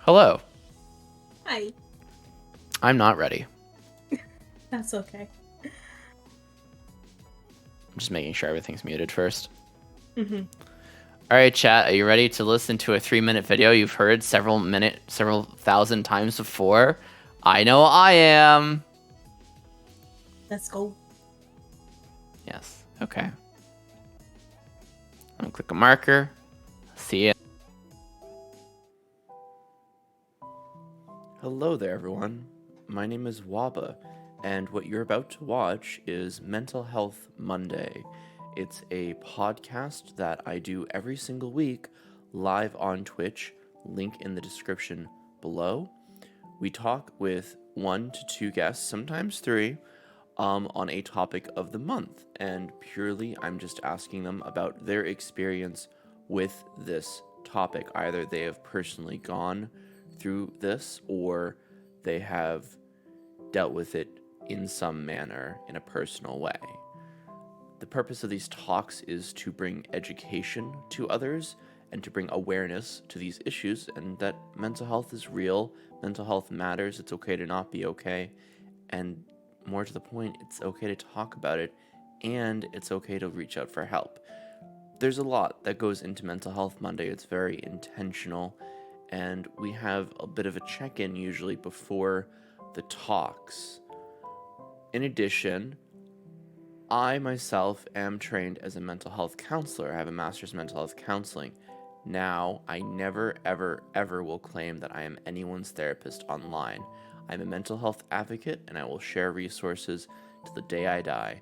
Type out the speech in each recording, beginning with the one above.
Hello. Hi. I'm not ready. That's okay. I'm just making sure everything's muted first. Mm-hmm. All right, chat. Are you ready to listen to a 3-minute video you've heard several thousand times before? I know I am. Let's go. Yes. Okay. I'm gonna click a marker. See ya. Hello there, everyone. My name is Waba, and what you're about to watch is Mental Health Monday. It's a podcast that I do every single week live on Twitch, link in the description below. We talk with 1 to 2 guests, sometimes 3, on a topic of the month, and purely I'm just asking them about their experience with this topic. Either they have personally gone through this or they have dealt with it in some manner in a personal way. The purpose of these talks is to bring education to others and to bring awareness to these issues, and that mental health is real, mental health matters, it's okay to not be okay, and more to the point, it's okay to talk about it, and it's okay to reach out for help. There's a lot that goes into Mental Health Monday. It's very intentional, and we have a bit of a check-in usually before the talks. In addition, I myself am trained as a mental health counselor. I have a master's in mental health counseling. Now, I never, ever will claim that I am anyone's therapist online. I'm a mental health advocate, and I will share resources to the day I die.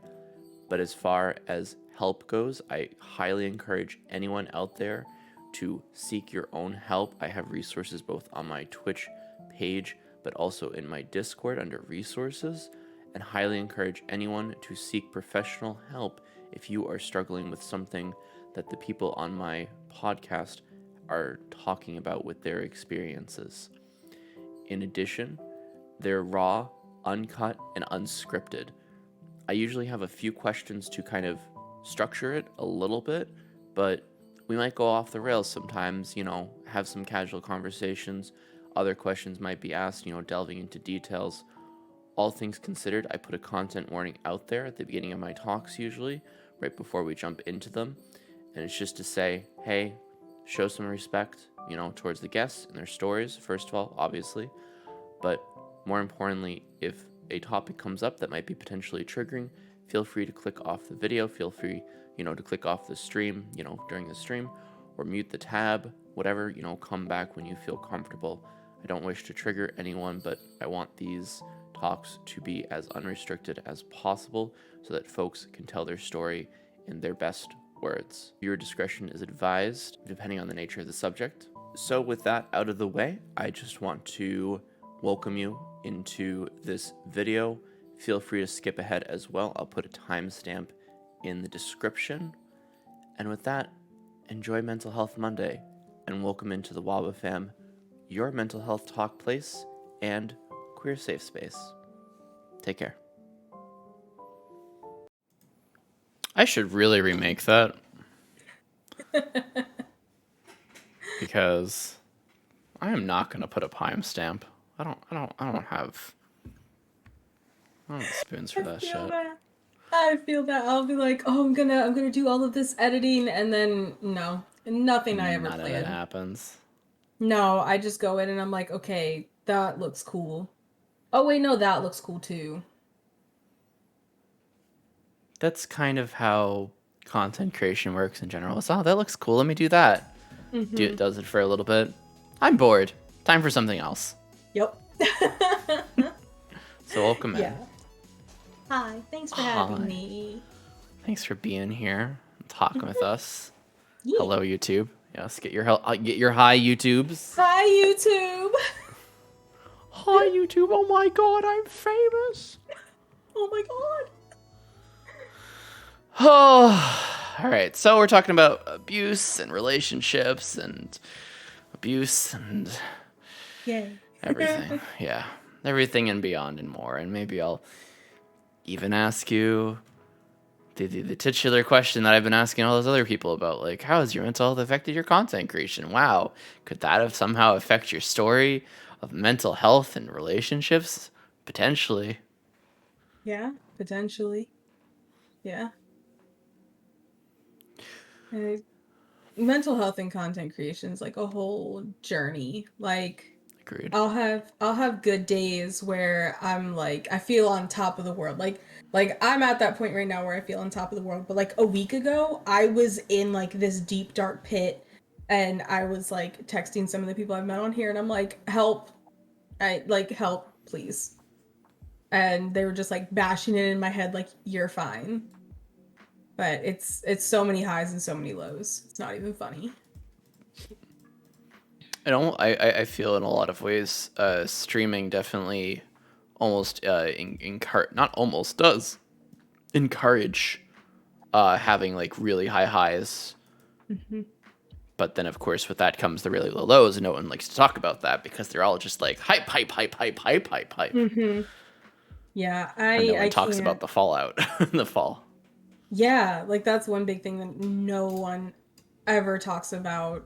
But as far as help goes, I highly encourage anyone out there to seek your own help. I have resources both on my Twitch page, but also in my Discord under resources, and highly encourage anyone to seek professional help if you are struggling with something that the people on my podcast are talking about with their experiences. In addition, they're raw, uncut, and unscripted. I usually have a few questions to kind of structure it a little bit, but we might go off the rails sometimes, have some casual conversations. Other questions might be asked, delving into details. All things considered, I put a content warning out there at the beginning of my talks usually, right before we jump into them. And it's just to say, hey, show some respect, towards the guests and their stories, first of all, obviously. But more importantly, if a topic comes up that might be potentially triggering, feel free to click off the video, feel free, to click off the stream, during the stream, or mute the tab, whatever, come back when you feel comfortable. I don't wish to trigger anyone, but I want these talks to be as unrestricted as possible so that folks can tell their story in their best words. Your discretion is advised, depending on the nature of the subject. So with that out of the way, I just want to welcome you into this video. Feel free to skip ahead as well. I'll put a timestamp in the description. And with that, enjoy Mental Health Monday and welcome into the Waba fam, your mental health talk place and queer safe space. Take care. I should really remake that. Because I am not going to put a timestamp. I don't have spoons for that shit. I feel that. I'll be like, oh, I'm gonna do all of this editing, and then no, nothing I ever None planned. of it happens. No, I just go in and I'm like, okay, that looks cool. Oh wait, no, that looks cool too. That's kind of how content creation works in general. It's, oh, that looks cool. Let me do that. Mm-hmm. Does it for a little bit. I'm bored. Time for something else. Yep. So welcome in. Hi, thanks for having me. Thanks for being here and talking with us. Yeah. Hello, YouTube. Yes, get your hi, YouTubes. Hi, YouTube. Hi, YouTube. Oh my God, I'm famous. Oh my God. Oh, all right. So we're talking about abuse and relationships and abuse and everything. Yeah, everything and beyond and more. And maybe I'll even ask you the titular question that I've been asking all those other people about, like, how has your mental health affected your content creation? Wow, could that have somehow affect your story of mental health and relationships? Potentially. Yeah, potentially. Yeah. Uh, Mental health and content creation is like a whole journey. Like Agreed. I'll have good days where I'm like I feel on top of the world. Like I'm at that point right now where I feel on top of the world. But like a week ago, I was in like this deep dark pit and I was like texting some of the people I've met on here and I'm like, help. I like help, please. And they were just like bashing it in my head like you're fine. But it's so many highs and so many lows. It's not even funny. I feel in a lot of ways, streaming definitely almost not almost does encourage having like really high highs. Mm-hmm. But then, of course, with that comes the really low lows, and no one likes to talk about that because they're all just like hype, hype, hype, hype, hype, hype, hype, Mm-hmm. Yeah, and no one I talks can't. about the fallout in the fall. Yeah, like that's one big thing that no one ever talks about.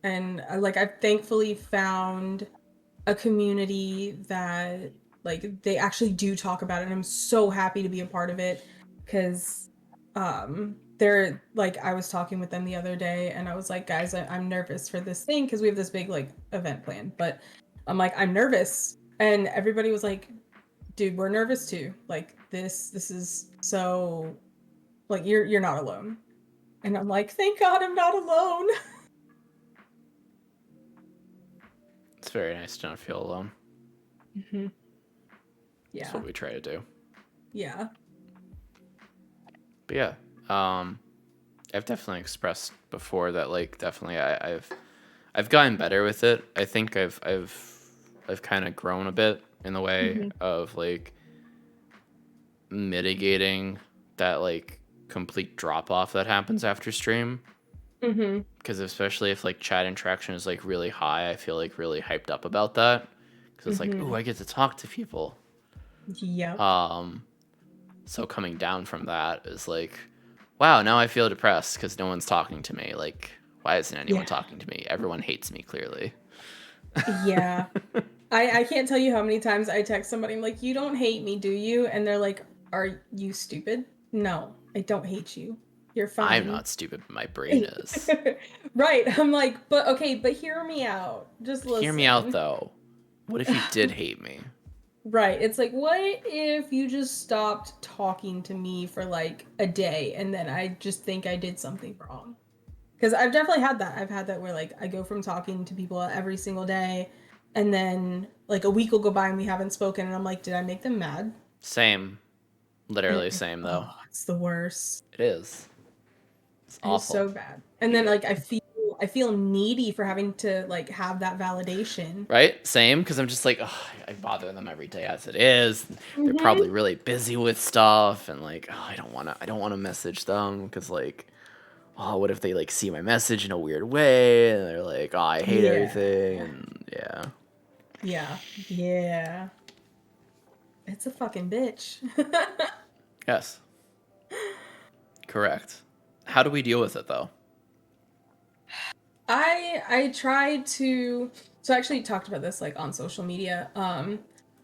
And like I've thankfully found a community that like they actually do talk about it and I'm so happy to be a part of it cuz they're like I was talking with them the other day and I was like guys I'm nervous for this thing cuz we have this big like event planned but I'm like I'm nervous and everybody was like dude we're nervous too like this is so like you're not alone and I'm like thank god I'm not alone. It's very nice to not feel alone. Mm-hmm. That's Yeah. what we try to do. Yeah. But yeah, I've definitely expressed before that like definitely I've gotten better with it. I think I've kind of grown a bit in the way Mm-hmm. of like mitigating that like complete drop off that happens after stream. Mm-hmm. Because especially if like chat interaction is like really high, I feel like really hyped up about that. Because it's like, Mm-hmm. ooh, I get to talk to people. Yep. Um, so coming down from that is like, wow, now I feel depressed because no one's talking to me. Like, why isn't anyone Yeah. talking to me? Everyone hates me clearly. Yeah. I can't tell you how many times I text somebody, I'm like, you don't hate me, do you? And they're like, are you stupid? No, I don't hate you. You're I'm fine. not stupid, but my brain is. Right. I'm like, but okay, but hear me out. Just Hear me out listen. though. What if you did hate me? Right. It's like, what if you just stopped talking to me for like a day and then I just think I did something wrong? Because I've definitely had that. I've had that where like I go from talking to people every single day and then like a week will go by and we haven't spoken and I'm like, did I make them mad? Same. Literally same though. Oh, it's the worst. It is. It's It is awful. so bad. And then like I feel needy for having to like have that validation. Right? Same, because I'm just like, ugh, I bother them every day as it is. They're probably Mm-hmm. really busy with stuff, and like, oh, I don't wanna message them because like, oh, what if they like see my message in a weird way, and they're like, oh, I hate everything, Yeah. and yeah. Yeah. Yeah. It's a fucking bitch. Yes, correct. How do we deal with it though? I tried to so I actually talked about this like on social media.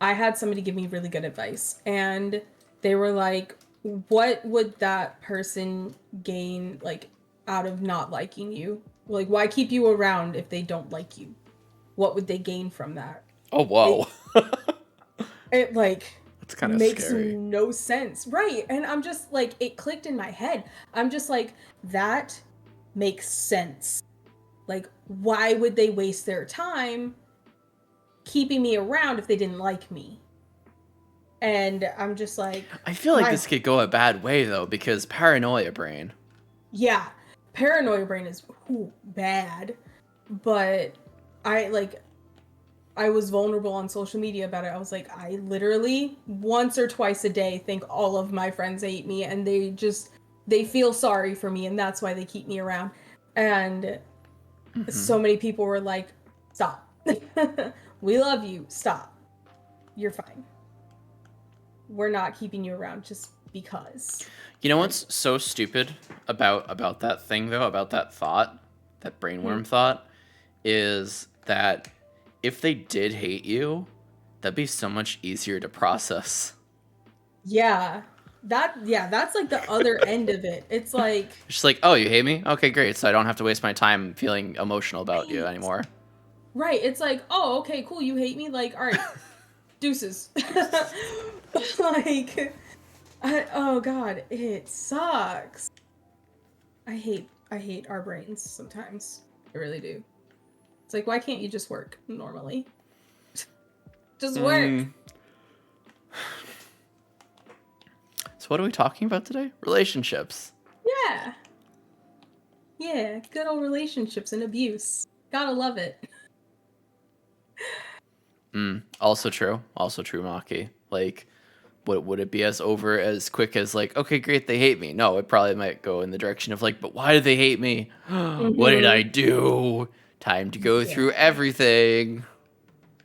I had somebody give me really good advice and they were like, what would that person gain like out of not liking you? Like why keep you around if they don't like you? What would they gain from that? Oh, whoa. It it like That's kind of makes scary. no sense. Right. And I'm just like it clicked in my head. I'm just like that makes sense. Like, why would they waste their time keeping me around if they didn't like me? And I'm just like, I feel like my, this could go a bad way though, because paranoia brain. yeah, paranoia brain is bad. But I like, I was vulnerable on social media about it. I was like, I literally once or twice a day think all of my friends hate me and they feel sorry for me and that's why they keep me around. And so many people were like, stop. We love you. Stop. You're fine. We're not keeping you around. Just because. You know what's so stupid about that thing, though, about that thought, that brainworm thought, is that if they did hate you, that'd be so much easier to process. Yeah. That's like the other end of it. It's like... It's just like, oh, you hate me? Okay, great. So I don't have to waste my time feeling emotional about you anymore. Right. It's like, oh, okay, cool. You hate me? Like, all right, deuces. Like, oh God, it sucks. I hate our brains sometimes. I really do. It's like, why can't you just work normally? Just work. So what are we talking about today? Relationships. Yeah, good old relationships and abuse. Gotta love it. Also true, Maki. Like, would it be as over as quick as like, okay, great, they hate me? No, it probably might go in the direction of like, but why do they hate me? What did I do? Time to go through everything.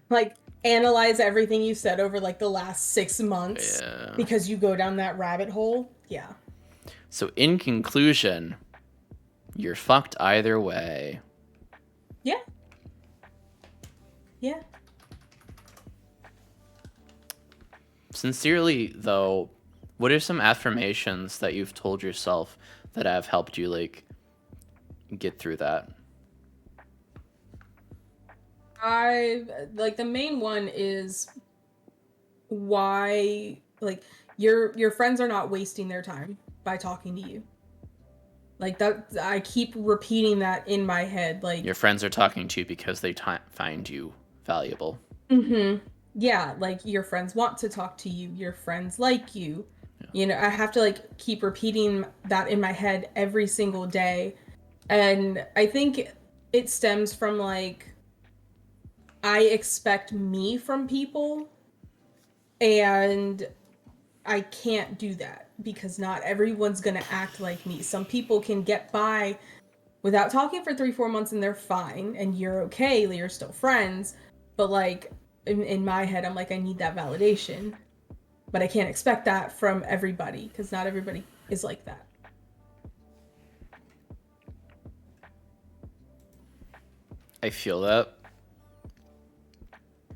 Like, analyze everything you said over like the last 6 months because you go down that rabbit hole. Yeah. So in conclusion, you're fucked either way. Yeah. Sincerely, though, what are some affirmations that you've told yourself that have helped you like get through that? I like the main one is why like your friends are not wasting their time by talking to you. Like that, I keep repeating that in my head. Like, your friends are talking to you because they find you valuable. Yeah, like your friends want to talk to you. Your friends like you. You know, I have to like keep repeating that in my head every single day. And I think it stems from like, I expect me from people, and I can't do that because not everyone's gonna act like me. Some people can get by without talking for 3-4 months and they're fine and you're okay, you're still friends. But like in my head, I'm like, I need that validation, but I can't expect that from everybody because not everybody is like that. I feel that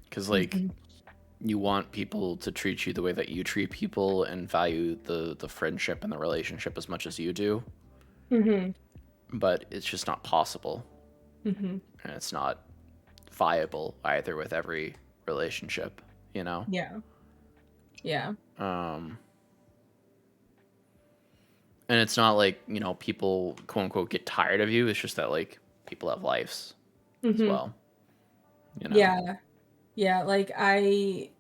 because like you want people to treat you the way that you treat people and value the friendship and the relationship as much as you do. But it's just not possible. And it's not viable either with every relationship, you know? Yeah. And it's not like, you know, people quote unquote get tired of you. It's just that like people have lives as well. You know? Yeah, like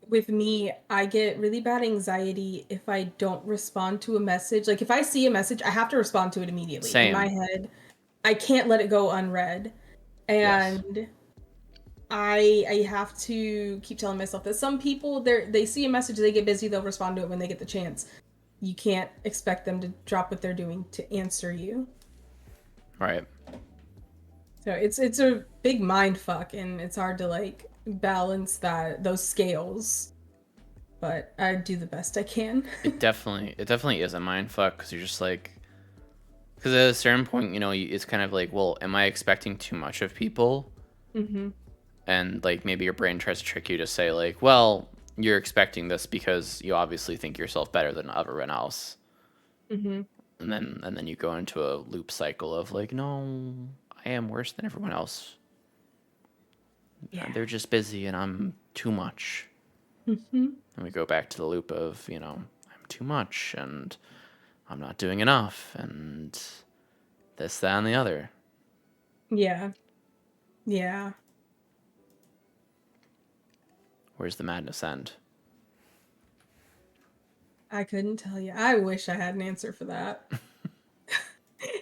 with me, I get really bad anxiety if I don't respond to a message. Like if I see a message, I have to respond to it immediately. Same. In my head, I can't let it go unread. And I have to keep telling myself that some people, they see a message, they get busy, they'll respond to it when they get the chance. You can't expect them to drop what they're doing to answer you. Right. So it's a big mind fuck, and it's hard to like balance those scales. But I do the best I can. It definitely is a mind fuck because you're just like, because at a certain point, you know, it's kind of like, well, am I expecting too much of people? And like maybe your brain tries to trick you to say like, well, you're expecting this because you obviously think yourself better than everyone else. And then you go into a loop cycle of like, no, I am worse than everyone else. Yeah. They're just busy and I'm too much. And we go back to the loop of, you know, I'm too much and I'm not doing enough and this, that, and the other. Yeah. Where's the madness end? I couldn't tell you. I wish I had an answer for that.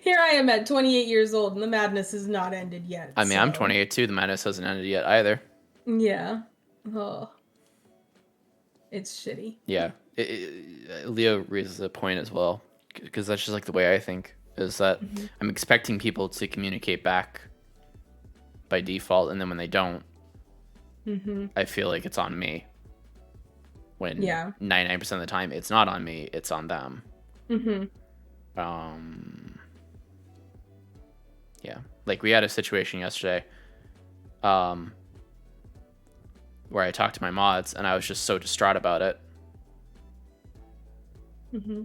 Here I am at 28 years old and the madness has not ended yet. I mean, I'm 28 too. The madness hasn't ended yet either. Yeah. Oh. It's shitty. Yeah. Leo raises a point as well, because that's just like the way I think, is that I'm expecting people to communicate back by default, and then when they don't, I feel like it's on me. when Yeah. 99% of the time it's not on me, it's on them. Mm-hmm. Yeah, like we had a situation yesterday where I talked to my mods and I was just so distraught about it. Mm-hmm.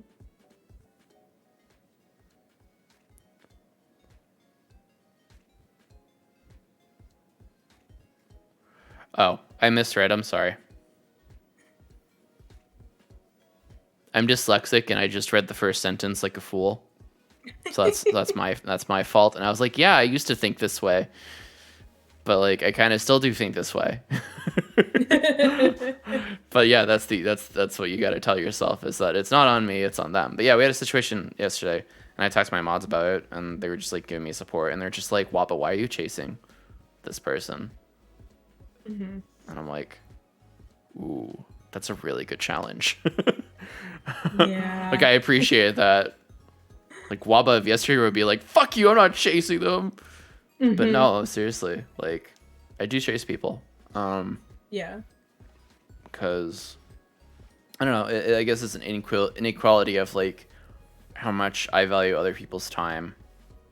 Oh, I misread. I'm sorry. I'm dyslexic and I just read the first sentence like a fool. So that's my fault. And I was like, yeah, I used to think this way, but like I kind of still do think this way. But yeah, that's what you got to tell yourself, is that it's not on me, it's on them. But yeah, we had a situation yesterday, and I talked to my mods about it, and they were just like giving me support, and they're just like, Waba, why are you chasing this person? Mm-hmm. And I'm like, ooh, that's a really good challenge. Yeah. Like I appreciate that. Like Waba of yesterday would be like, fuck you, I'm not chasing them. Mm-hmm. But no, seriously, like I do chase people. Yeah. Because I don't know, I guess it's an inequality of like how much I value other people's time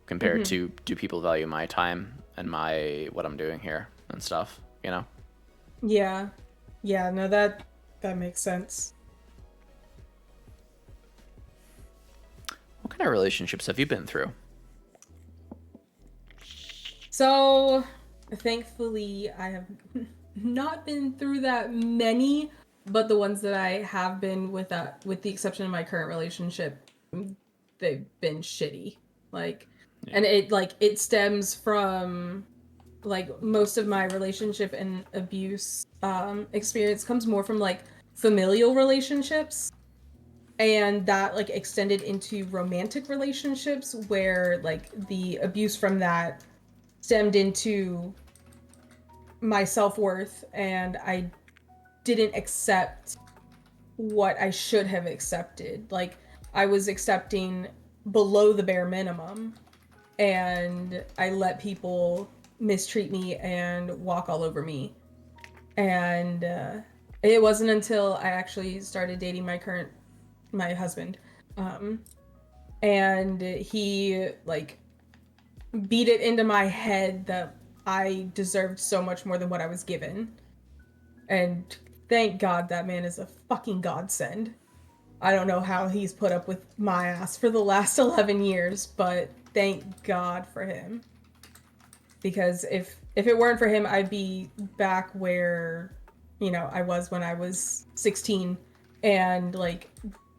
compared Mm-hmm. to do people value my time and what I'm doing here and stuff, you know? Yeah. Yeah, no, that makes sense. What kind of relationships have you been through? So, thankfully, I have not been through that many, but the ones that I have been with the exception of my current relationship, they've been shitty. Like, Yeah. and it stems from like most of my relationship and abuse experience comes more from like familial relationships, and that like extended into romantic relationships where like the abuse from that stemmed into my self-worth, and I didn't accept what I should have accepted. Like I was accepting below the bare minimum, and I let people mistreat me and walk all over me. And it wasn't until I actually started dating my husband, and he like beat it into my head that I deserved so much more than what I was given. And thank God that man is a fucking godsend. I don't know how he's put up with my ass for the last 11 years, but thank God for him. Because if it weren't for him, I'd be back where, I was when I was 16, and like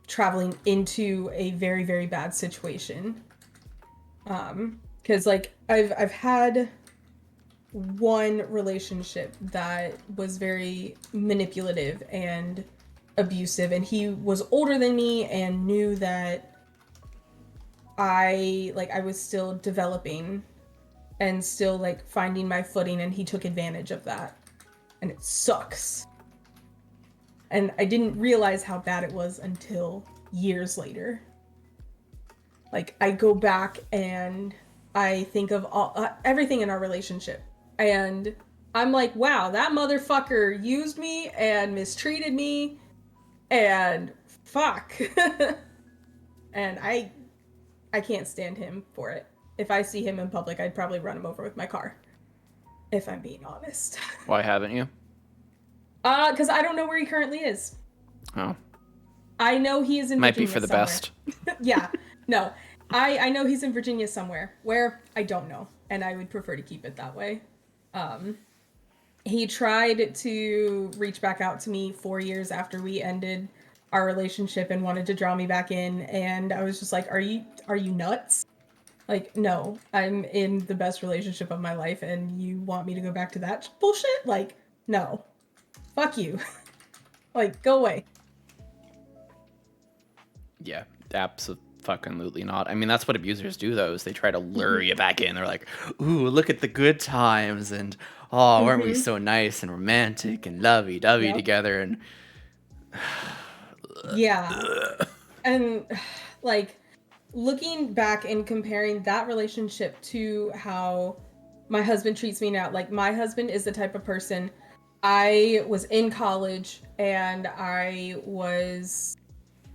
traveling into a very, very bad situation. Because like I've had one relationship that was very manipulative and abusive, and he was older than me and knew that I was still developing and still like finding my footing, and he took advantage of that, and it sucks. And I didn't realize how bad it was until years later. Like I go back and I think of everything in our relationship, and I'm like, wow, that motherfucker used me and mistreated me, and fuck. And I can't stand him for it. If I see him in public, I'd probably run him over with my car, if I'm being honest. Why haven't you? Because I don't know where he currently is. Oh. I know he is in Might Virginia be for the somewhere. best. Yeah, no. I know he's in Virginia somewhere. Where, I don't know. And I would prefer to keep it that way. He tried to reach back out to me 4 years after we ended our relationship and wanted to draw me back in. And I was just like, are you nuts? Like, no, I'm in the best relationship of my life, and you want me to go back to that bullshit? Like, no. Fuck you. Like, go away. Yeah, absolutely not. I mean, that's what abusers do, though, is they try to lure you back in. They're like, ooh, look at the good times, and oh, weren't we so nice and romantic and lovey-dovey Yep. together? And Yeah. And like looking back and comparing that relationship to how my husband treats me now, like my husband is the type of person I was in college and I was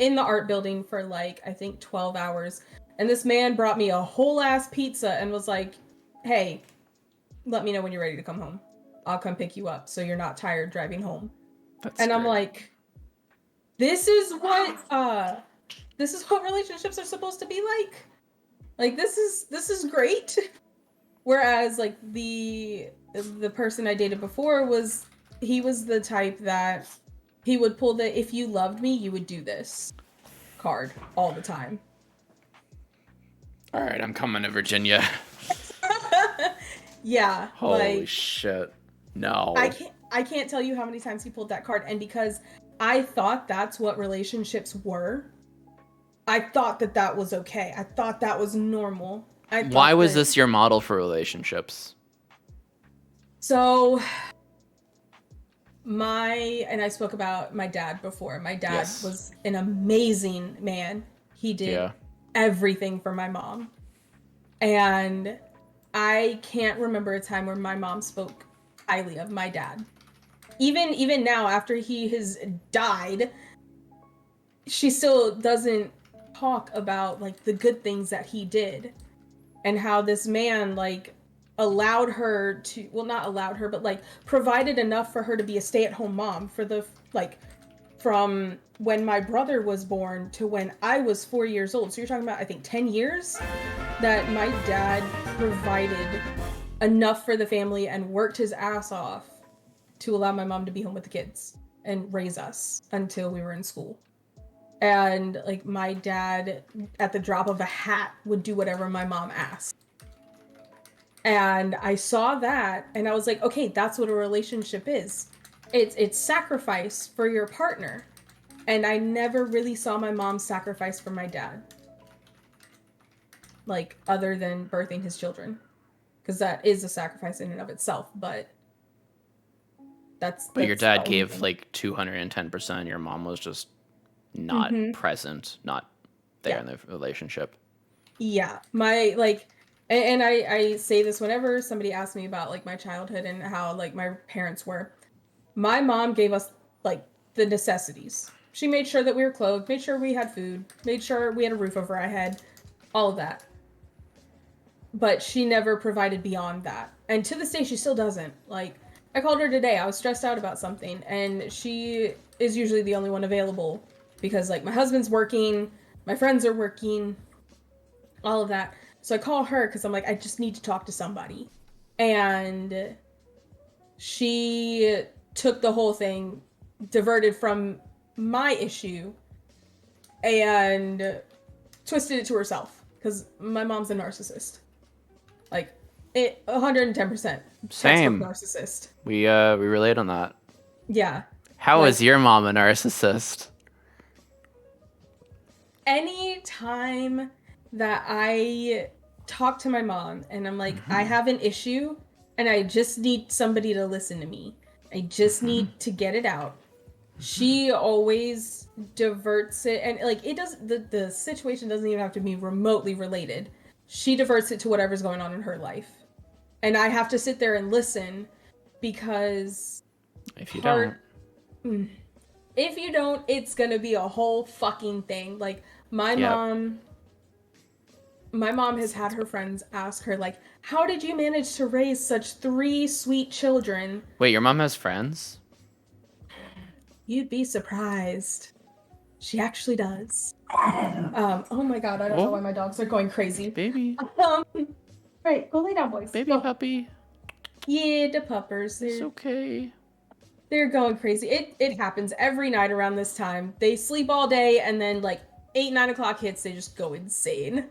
in the art building for like, I think 12 hours. And this man brought me a whole ass pizza and was like, hey, let me know when you're ready to come home. I'll come pick you up so you're not tired driving home. That's And I'm great. like, this is what relationships are supposed to be like. Like this is great. Whereas like the person I dated before was the type that he would pull the if you loved me, you would do this card all the time. All right, I'm coming to Virginia. Yeah, Holy like shit. No. I can't tell you how many times he pulled that card, and because I thought that's what relationships were, I thought that was okay. I thought that was normal. Why was this your model for relationships? So and I spoke about my dad before. My dad was an amazing man. He did everything for my mom. And I can't remember a time where my mom spoke highly of my dad. Even now, after he has died, she still doesn't talk about like the good things that he did and how this man like allowed her to, well, not allowed her, but like provided enough for her to be a stay-at-home mom for the like from when my brother was born to when I was 4 years old. So you're talking about, I think, 10 years that my dad provided enough for the family and worked his ass off to allow my mom to be home with the kids and raise us until we were in school. And like my dad, at the drop of a hat, would do whatever my mom asked. And I saw that and I was like, okay, that's what a relationship is. It's sacrifice for your partner. And I never really saw my mom sacrifice for my dad. Like, other than birthing his children. Because that is a sacrifice in and of itself, but that's your dad gave thing. like 210%. Your mom was just not present, not there in the relationship. Yeah. My, like, and I say this whenever somebody asks me about like my childhood and how like my parents were. My mom gave us like the necessities. She made sure that we were clothed, made sure we had food, made sure we had a roof over our head, all of that. But she never provided beyond that. And to this day, she still doesn't. Like, I called her today. I was stressed out about something, and she is usually the only one available because, like, my husband's working, my friends are working, all of that. So I call her because I'm like, I just need to talk to somebody. And she took the whole thing, diverted from my issue, and twisted it to herself because my mom's a narcissist. Like, 110%. Same. Narcissist. We relate on that. Yeah. How is your mom a narcissist? Any time that I talk to my mom and I'm like, I have an issue and I just need somebody to listen to me. I just need to get it out. She always diverts it, and like it does, the situation doesn't even have to be remotely related. She diverts it to whatever's going on in her life. And I have to sit there and listen because if you don't, it's gonna be a whole fucking thing. Like my mom has had her friends ask her, like, how did you manage to raise such 3 sweet children? Wait, your mom has friends? You'd be surprised. She actually does. Oh my god, I don't know why my dogs are going crazy. Baby. Right, go lay down, boys. Baby puppy. Yeah, the puppers. It's okay. They're going crazy. It happens every night around this time. They sleep all day and then like 8-9 o'clock hits, they just go insane.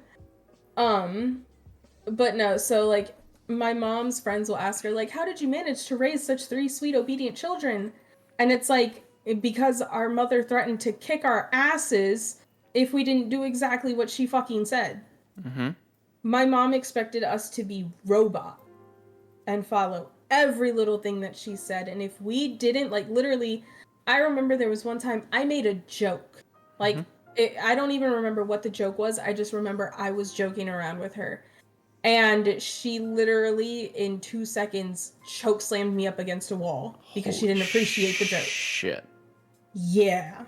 But no, so like my mom's friends will ask her, like, how did you manage to raise such 3 sweet, obedient children? And it's like, because our mother threatened to kick our asses if we didn't do exactly what she fucking said. My mom expected us to be robot and follow every little thing that she said. And if we didn't, like, literally, I remember there was one time I made a joke. Like, I don't even remember what the joke was. I just remember I was joking around with her. And she literally, in 2 seconds, choke slammed me up against a wall because she Holy didn't appreciate the joke. shit. Yeah.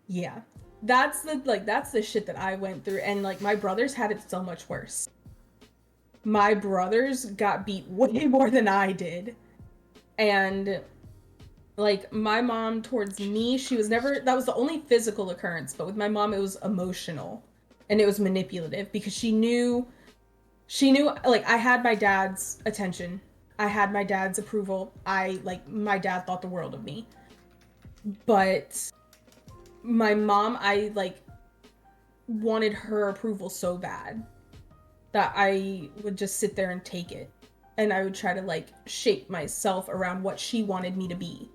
Yeah. That's the shit that I went through. And like my brothers had it so much worse. My brothers got beat way more than I did. And like my mom towards me, she was never, that was the only physical occurrence, but with my mom it was emotional and it was manipulative because she knew like I had my dad's attention. I had my dad's approval. My dad thought the world of me. But my mom, I like wanted her approval so bad that I would just sit there and take it. And I would try to like shape myself around what she wanted me to be.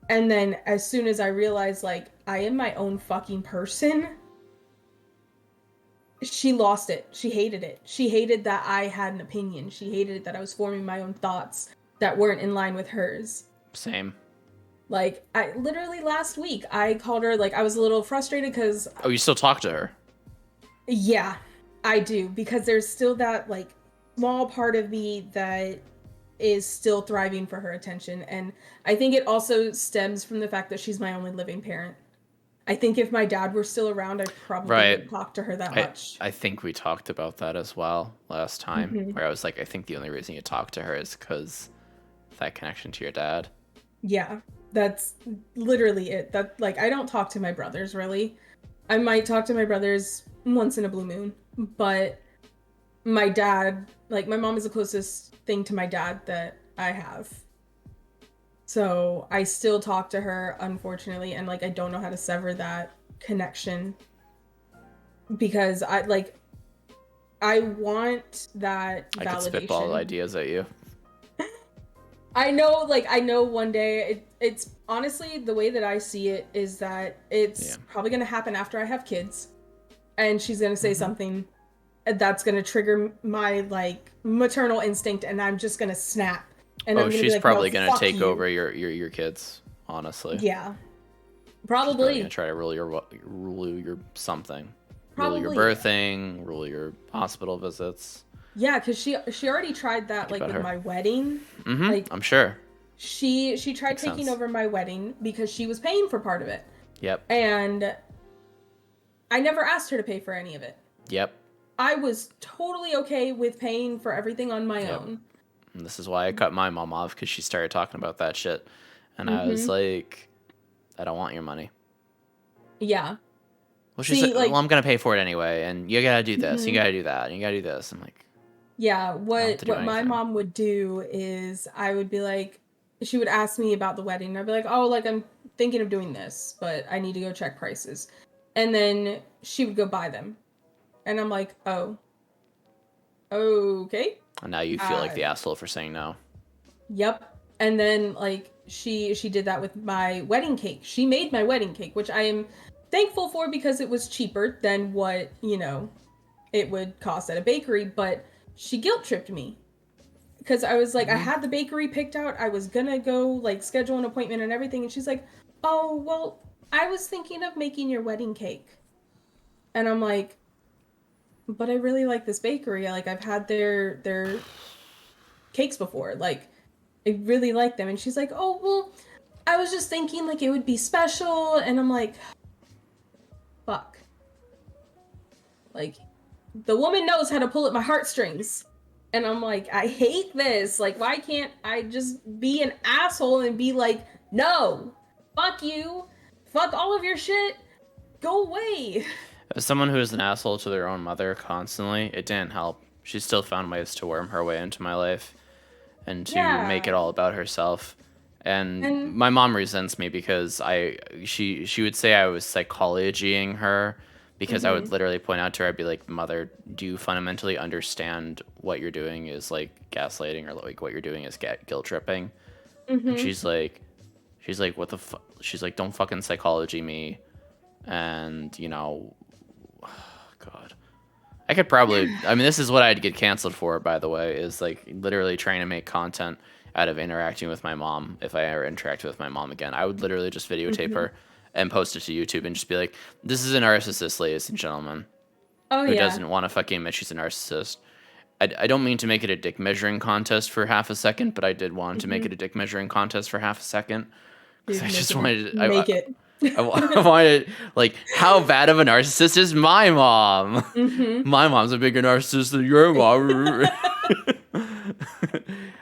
And then as soon as I realized like I am my own fucking person, she lost it. She hated it. She hated that I had an opinion. She hated it that I was forming my own thoughts that weren't in line with hers. Same. Like, I literally last week, I called her, like, I was a little frustrated because... Oh, you still talk to her? Yeah, I do. Because there's still that, like, small part of me that is still thriving for her attention. And I think it also stems from the fact that she's my only living parent. I think if my dad were still around, I probably wouldn't talk to her that much. I think we talked about that as well last time, Mm-hmm. where I was like, I think the only reason you talk to her is because that connection to your dad. Yeah, that's literally it. That, like, I don't talk to my brothers, really. I might talk to my brothers once in a blue moon, but my dad, like, my mom is the closest thing to my dad that I have. So I still talk to her, unfortunately, and like I don't know how to sever that connection because I want that validation. I could spitball ideas at you. I know one day it's honestly the way that I see it is that it's probably gonna happen after I have kids, and she's gonna say something that's gonna trigger my like maternal instinct, and I'm just gonna snap. And I'm gonna she's be like, probably no, gonna take you. over your kids. Honestly, yeah, she's probably gonna try to rule your something, probably. rule your birthing, rule your hospital visits. Yeah, because she already tried that like with my wedding. Like I'm sure she tried Makes taking sense. over my wedding because she was paying for part of it. Yep. And I never asked her to pay for any of it. Yep. I was totally okay with paying for everything on my own. And this is why I cut my mom off, because she started talking about that shit. And I was like, I don't want your money. Yeah. Well, she's like, well, I'm going to pay for it anyway. And you got to do this. You got to do that. And you got to do this. I'm like, yeah. What my mom would do is I would be like, she would ask me about the wedding. And I'd be like, oh, like I'm thinking of doing this, but I need to go check prices. And then she would go buy them. And I'm like, oh, okay. And now you feel like the asshole for saying no. Yep. And then like she did that with my wedding cake. She made my wedding cake, which I am thankful for because it was cheaper than what, it would cost at a bakery, but she guilt tripped me. Because I was like, I had the bakery picked out. I was gonna go like schedule an appointment and everything. And she's like, oh, well, I was thinking of making your wedding cake. And I'm like, but I really like this bakery. Like I've had their cakes before. Like I really like them. And she's like, oh, well, I was just thinking like it would be special. And I'm like, fuck. Like the woman knows how to pull at my heartstrings. And I'm like, I hate this. Like, why can't I just be an asshole and be like, no, fuck you. Fuck all of your shit. Go away. As someone who is an asshole to their own mother constantly, it didn't help. She still found ways to worm her way into my life and to make it all about herself. And my mom resents me because she would say I was psychologying her, because I would literally point out to her, I'd be like, Mother, do you fundamentally understand what you're doing is like gaslighting, or like what you're doing is guilt tripping? And she's like, what the fuck? She's like, don't fucking psychology me. And God, I could probably, I mean, this is what I'd get canceled for, by the way, is like literally trying to make content out of interacting with my mom. If I ever interacted with my mom again, I would literally just videotape her and post it to YouTube and just be like, this is a narcissist, ladies and gentlemen. Who doesn't want to fucking admit she's a narcissist. I don't mean to make it a dick measuring contest for half a second, but I did want to make it a dick measuring contest for half a second because Dude, I make just it. wanted Make it. I wanted like how bad of a narcissist is my mom? Mm-hmm. My mom's a bigger narcissist than your mom.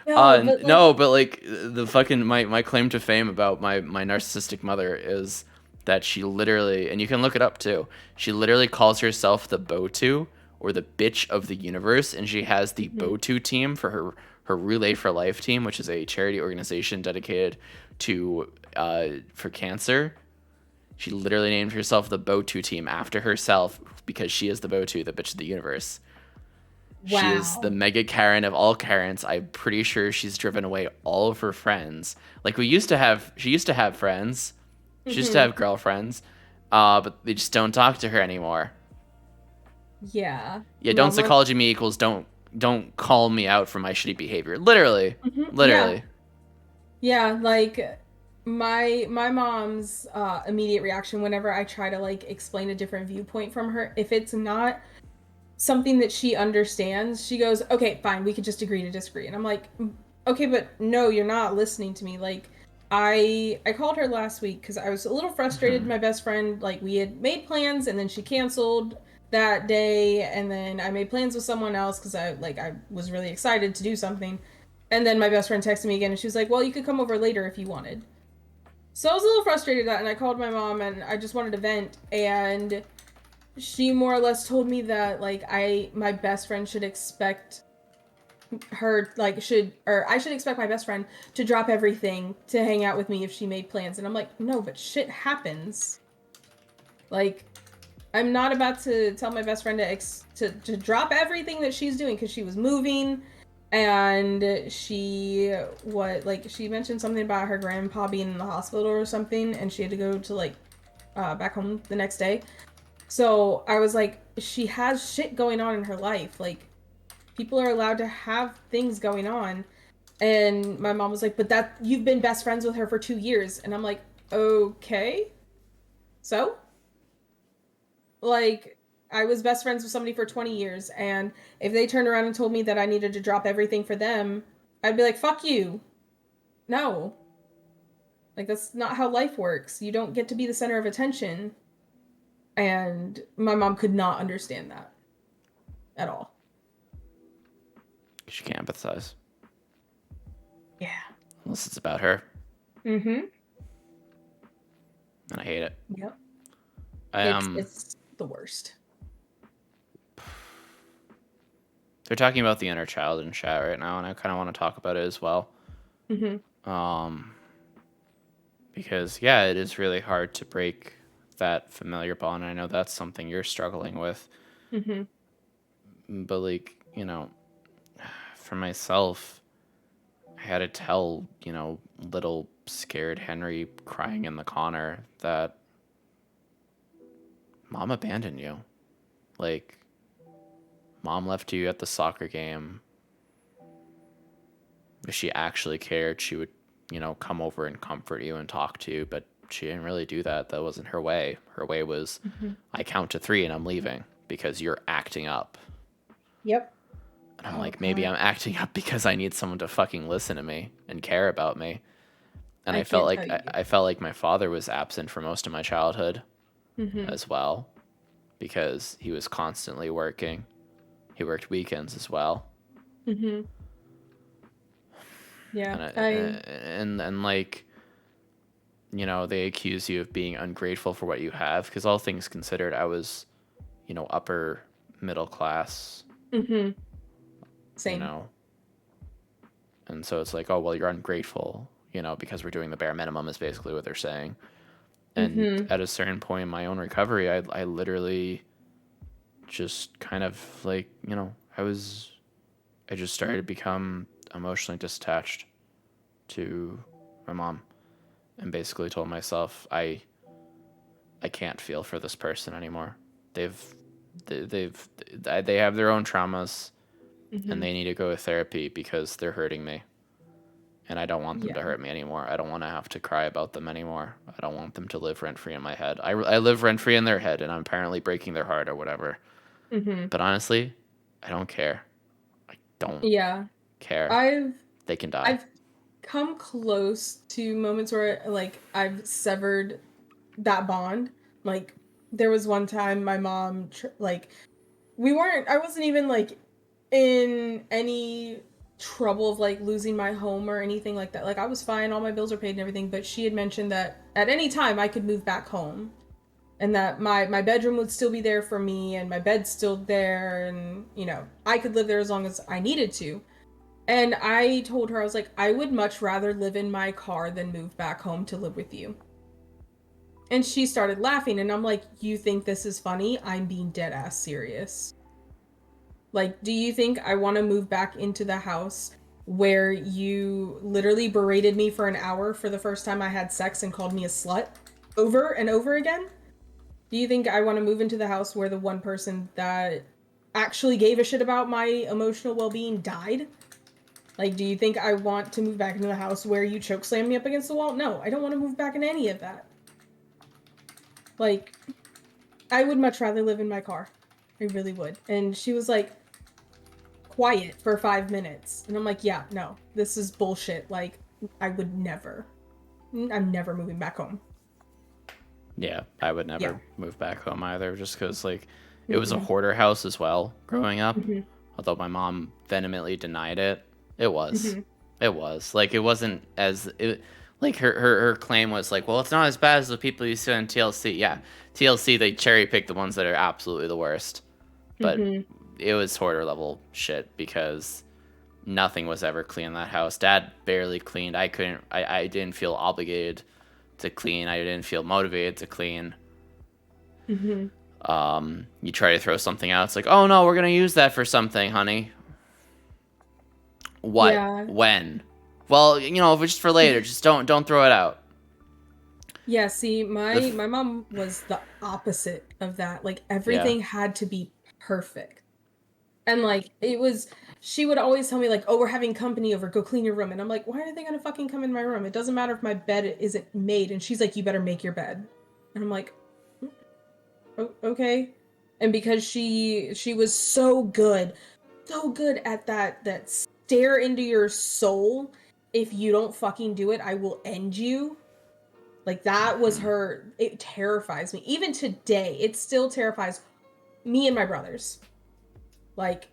No, but like, No, but like the fucking my claim to fame about my narcissistic mother is that she literally, and you can look it up too, she literally calls herself the Botu or the bitch of the universe, and she has the Botu team for her Relay for Life team, which is a charity organization dedicated to for cancer. She literally named herself the Botu team after herself because she is the Botu, the bitch of the universe. She is the wow. mega Karen of all Karens. I'm pretty sure she's driven away all of her friends. Like she used to have friends. She used to Mm-hmm. have girlfriends. But they just don't talk to her anymore. Yeah. Yeah, don't No, my, psychology me equals don't call me out for my shitty behavior. Literally. yeah. Literally. Yeah, like my mom's immediate reaction whenever I try to like explain a different viewpoint from her, if it's not something that she understands, she goes, "Okay, fine, we could just agree to disagree." And I'm like, "Okay, but no, you're not listening to me." Like I called her last week cuz I was a little frustrated. Hmm. My best friend, like we had made plans and then she canceled that day, and then I made plans with someone else cuz I was really excited to do something. And then my best friend texted me again and she was like, "Well, you could come over later if you wanted." So I was a little frustrated at that, and I called my mom and I just wanted to vent, and she more or less told me that like my best friend should expect her like should or I should expect my best friend to drop everything to hang out with me if she made plans. And I'm like, no, but shit happens. Like, I'm not about to tell my best friend to drop everything that she's doing because she was moving, and she mentioned something about her grandpa being in the hospital or something, and she had to go to like back home the next day. So I was like, she has shit going on in her life. Like, people are allowed to have things going on. And my mom was like, but that you've been best friends with her for 2 years. And I'm like, okay. So? Like, I was best friends with somebody for 20 years. And if they turned around and told me that I needed to drop everything for them, I'd be like, fuck you. No. Like, that's not how life works. You don't get to be the center of attention. And my mom could not understand that at all. She can't empathize. Yeah. Unless it's about her. Mm-hmm. And I hate it. Yep. I It's the worst. They're talking about the inner child in chat right now, and I kind of want to talk about it as well. Mm-hmm. Because yeah, it is really hard to break that familiar bond. I know that's something you're struggling with. Mm-hmm. But like, for myself, I had to tell, little scared Henry crying in the corner that mom abandoned you. Like, mom left you at the soccer game. If she actually cared, she would, come over and comfort you and talk to you, but she didn't really do that. That wasn't her way. Her way was, Mm-hmm. I count to 3 and I'm leaving because you're acting up. Yep. And I'm Oh like, maybe God. I'm acting up because I need someone to fucking listen to me and care about me. And I I felt can't like tell you. I felt like my father was absent for most of my childhood Mm-hmm. as well because he was constantly working. He worked weekends as well. Mm-hmm. Yeah. And I and like, they accuse you of being ungrateful for what you have because all things considered, I was, upper middle class, mm-hmm. you Same. know. And so it's like, oh, well, you're ungrateful, because we're doing the bare minimum is basically what they're saying. And Mm-hmm. at a certain point in my own recovery, I literally just kind of like, I just started to become emotionally detached to my mom and basically told myself, I can't feel for this person anymore. They've, they have their own traumas and Mm-hmm. they need to go to therapy because they're hurting me. And I don't want them to Yeah. hurt me anymore. I don't want to have to cry about them anymore. I don't want them to live rent free in my head. I live rent free in their head, and I'm apparently breaking their heart or whatever. Mm-hmm. But honestly, I don't care. I don't Yeah. care. They can die. I've come close to moments where like I've severed that bond. Like there was one time my mom like I wasn't even like in any trouble of like losing my home or anything like that. Like I was fine, all my bills are paid and everything, but she had mentioned that at any time I could move back home and that my bedroom would still be there for me and my bed's still there and you know, I could live there as long as I needed to. And I told her I was like I would much rather live in my car than move back home to live with you. And she started laughing and I'm like, "You think this is funny? I'm being dead ass serious." Like, do you think I want to move back into the house where you literally berated me for an hour for the first time I had sex and called me a slut over and over again? Do you think I want to move into the house where the one person that actually gave a shit about my emotional well-being died? Like, do you think I want to move back into the house where you choke slammed me up against the wall? No, I don't want to move back into any of that. Like, I would much rather live in my car. I really would. And she was like, quiet for 5 minutes. And I'm like, yeah, no, this is bullshit. Like, I would never. I'm never moving back home. Yeah, I would never move back home either, just because, like, it was a hoarder house as well growing up. Although my mom vehemently denied it. It was. It was. Like, it wasn't as... like, her claim was, like, well, it's not as bad as the people you see on TLC. Yeah, TLC, they cherry-pick the ones that are absolutely the worst. But it was hoarder level shit because nothing was ever clean in that house. Dad barely cleaned. I didn't feel obligated to clean. I didn't feel motivated to clean. You try to throw something out. It's like, oh no, we're going to use that for something, honey. What? Yeah. When? Well, you know, if it's just for later, just don't throw it out. Yeah, see, my mom was the opposite of that. Like, everything had to be perfect. And, like, she would always tell me, like, oh, we're having company over, go clean your room. And I'm like, why are they gonna fucking come in my room? It doesn't matter if my bed isn't made. And she's like, you better make your bed. And I'm like, okay. And because she was so good at that stare into your soul. If you don't fucking do it, I will end you. Like, that was her. It terrifies me. Even today, it still terrifies me and my brothers. Like,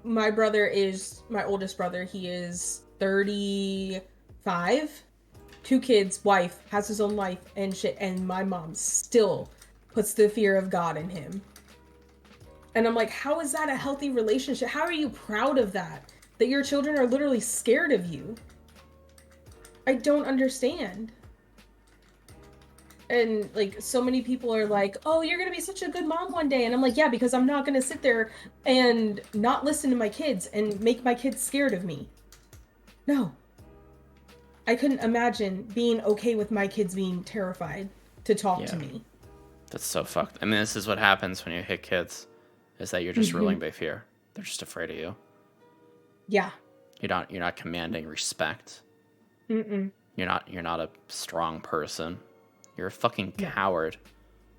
my oldest brother, he is 35, 2 kids, wife, has his own life and shit, and my mom still puts the fear of God in him. And I'm like, how is that a healthy relationship? How are you proud of that? That your children are literally scared of you? I don't understand. And, like, so many people are like, oh, you're gonna be such a good mom one day. And I'm like, yeah, because I'm not gonna sit there and not listen to my kids and make my kids scared of me. No. I couldn't imagine being okay with my kids being terrified to talk to me. That's so fucked. I mean, this is what happens when you hit kids, is that you're just ruling by fear. They're just afraid of you. Yeah. You're not commanding respect. You're not a strong person. You're a fucking coward.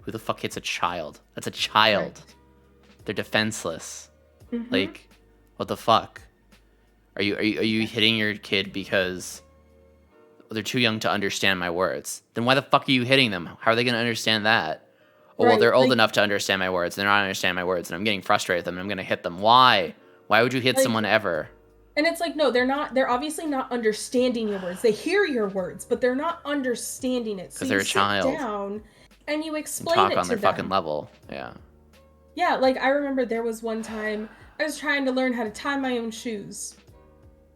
Who the fuck hits a child? That's a child. Right. They're defenseless. Like, what the fuck? Are you hitting your kid because they're too young to understand my words? Then why the fuck are you hitting them? How are they gonna understand that? Oh, well, they're old enough to understand my words. They're not understanding my words, and I'm getting frustrated with them, and I'm gonna hit them. Why? Why would you hit someone ever? And it's like, no, they're obviously not understanding your words. They hear your words, but they're not understanding it. So they're a child. Sit down and you explain talk it on to their them. fucking level. Yeah. Yeah, like, I remember there was one time I was trying to learn how to tie my own shoes.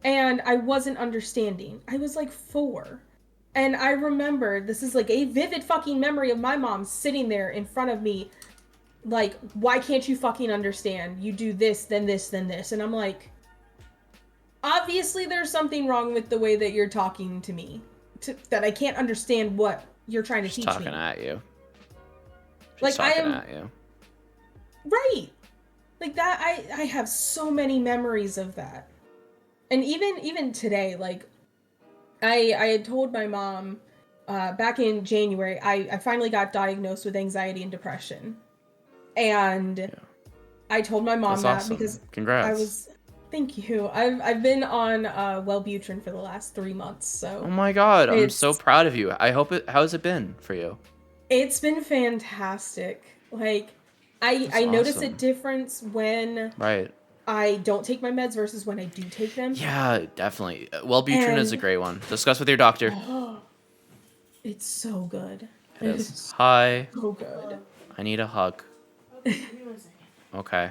And I wasn't understanding. I was like 4. And I remember, this is like a vivid fucking memory of my mom sitting there in front of me, like, why can't you fucking understand? You do this, then this, then this. And I'm like, obviously there's something wrong with the way that you're talking to me, that I can't understand what you're trying to teach me. She's talking at you. She's talking at you. Right. Like, that, I have so many memories of that. And even today, like, I had told my mom back in January, I finally got diagnosed with anxiety and depression. And I told my mom That's awesome. because Congrats. Thank you. I've been on Wellbutrin for the last 3 months, Oh so my god, I'm so it's proud of you. I hope it. How's it been for you? it's been fantastic. Like That's I notice a awesome. difference when Right. I don't take my meds versus when I do take them. Yeah, definitely. Wellbutrin is a And great one. Discuss with your doctor. oh, it's so good. It It is. is Hi. so good. I need a hug. Okay.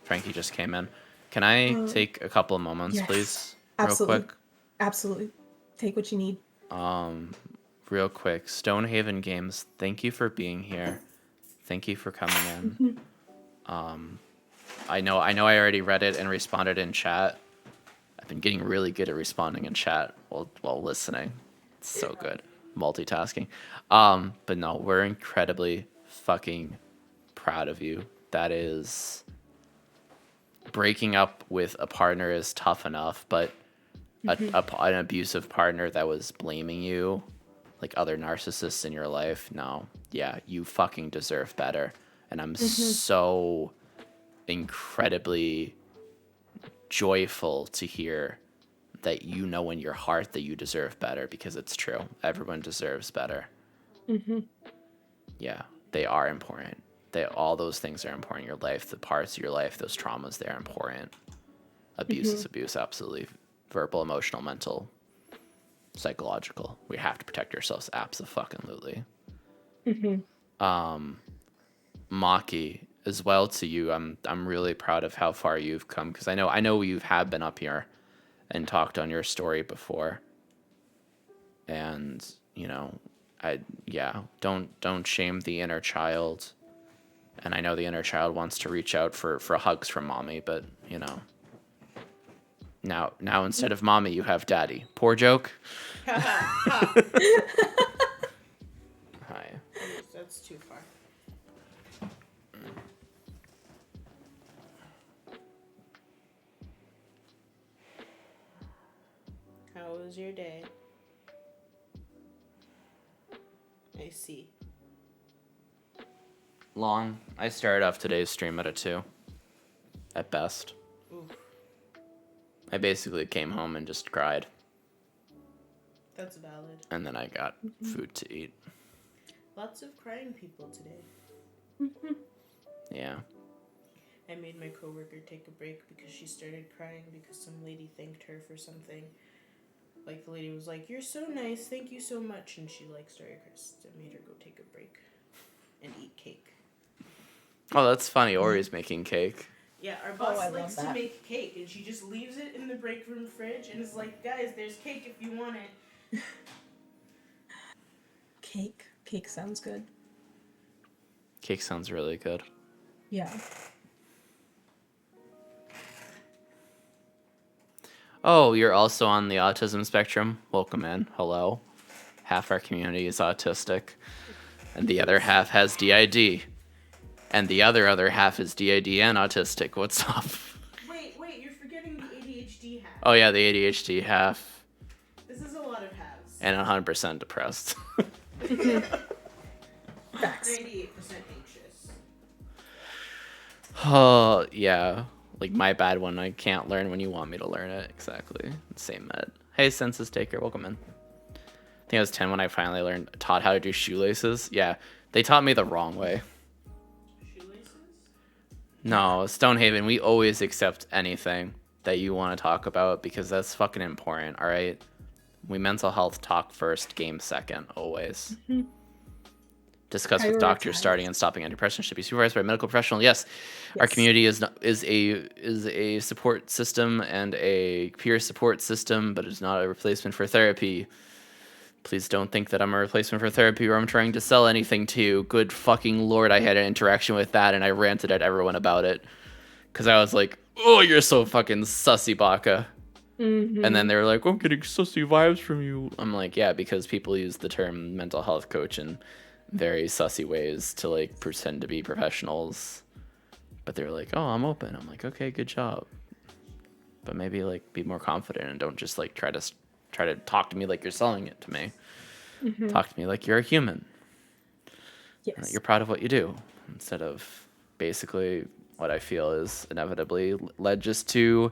Frankie just came in. Can I Um, take a couple of moments, yes. please? Real Absolutely. quick. Absolutely. Take what you need. Um, real quick. Stonehaven Games, thank you for being here. Thank you for coming in. I know I already read it and responded in chat. I've been getting really good at responding in chat while listening. It's so good. Multitasking. But no, we're incredibly fucking proud of you. That is, breaking up with a partner is tough enough, but an abusive partner that was blaming you, like other narcissists in your life, no. Yeah, you fucking deserve better. And I'm so incredibly joyful to hear that you know in your heart that you deserve better, because it's true. Everyone deserves better. Yeah, they are important. All those things are important in your life. The parts of your life, those traumas, they're important. Abuse is abuse, absolutely. Verbal, emotional, mental, psychological. We have to protect ourselves, absolutely. Maki, as well to you. I'm really proud of how far you've come, because I know you have been up here and talked on your story before. And, don't shame the inner child. And I know the inner child wants to reach out for hugs from mommy, but now instead of mommy you have daddy. Poor joke. Hi. That's too far. How was your day? I see. Long. I started off today's stream at a 2 at best. Oof. I basically came home and just cried, That's valid. and then I got food to eat. Lots of crying people today. Yeah. I made my coworker take a break because she started crying because some lady thanked her for something. Like, the lady was like, "You're so nice, thank you so much," and she started crying. I made her go take a break and eat cake. Oh, that's funny. Ori's making cake. Yeah, our boss I likes love to that. make cake, and she just leaves it in the break room fridge and is like, "Guys, there's cake if you want it." Cake. Cake sounds good. Cake sounds really good. Yeah. Oh, you're also on the autism spectrum? Welcome in. Hello. Half our community is autistic, and the other half has DID. And the other half is DID and autistic. What's up? Wait, you're forgetting the ADHD half. Oh yeah, the ADHD half. This is a lot of halves. And 100% depressed. Facts. 98% anxious. Oh, yeah. Like my bad one. I can't learn when you want me to learn it. Exactly. Same med. Hey, census taker. Welcome in. I think I was 10 when I finally taught how to do shoelaces. Yeah, they taught me the wrong way. Shoelaces? No, Stonehaven, we always accept anything that you want to talk about because that's fucking important, all right? We mental health talk first, game second, always. Discuss with doctors starting and stopping antidepressants should be supervised by a medical professional. Yes, our community is a support system and a peer support system, but it's not a replacement for therapy. Please don't think that I'm a replacement for therapy or I'm trying to sell anything to you. Good fucking lord, I had an interaction with that and I ranted at everyone about it. Because I was like, oh, you're so fucking sussy, baka. And then they were like, I'm getting sussy vibes from you. I'm like, yeah, because people use the term mental health coach in very sussy ways to pretend to be professionals. But they're like, oh, I'm open. I'm like, okay, good job. But maybe be more confident and don't just try to talk to me like you're selling it to me. Talk to me like you're a human. Yes. And that you're proud of what you do, instead of basically what I feel is inevitably led just to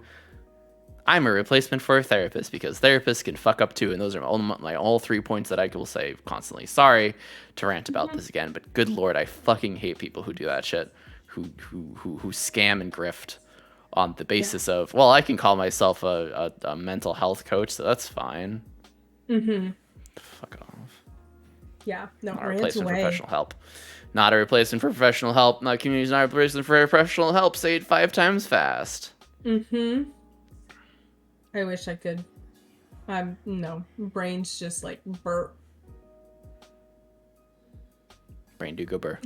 I'm a replacement for a therapist because therapists can fuck up too, and those are all 3 points that I will say constantly. Sorry to rant about this again, but good lord, I fucking hate people who do that shit, who scam and grift on the basis of, well, I can call myself a mental health coach, so that's fine. Fuck off. Yeah, no, Not a rant replacement for away. professional help. Not a replacement for professional help. Not community's not a replacement for professional help. Say it 5 times fast. I wish I could. No, brain's just like burp. Brain do go burr.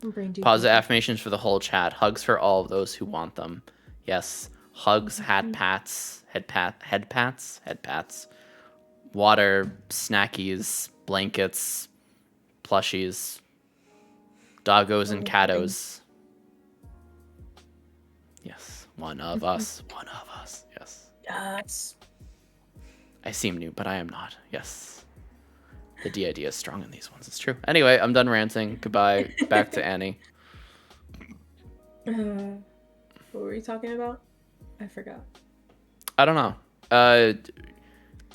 Brain do Positive affirmations for the whole chat. Hugs for all of those who want them. Yes. Hugs, hat pats, head pats. Water, snackies, blankets, plushies, doggos and catos. Yes. One of us. Yes. Yes. I seem new, but I am not. Yes. The DID is strong in these ones. It's true. Anyway, I'm done ranting. Goodbye. Back to Annie. What were we talking about? I forgot. I don't know.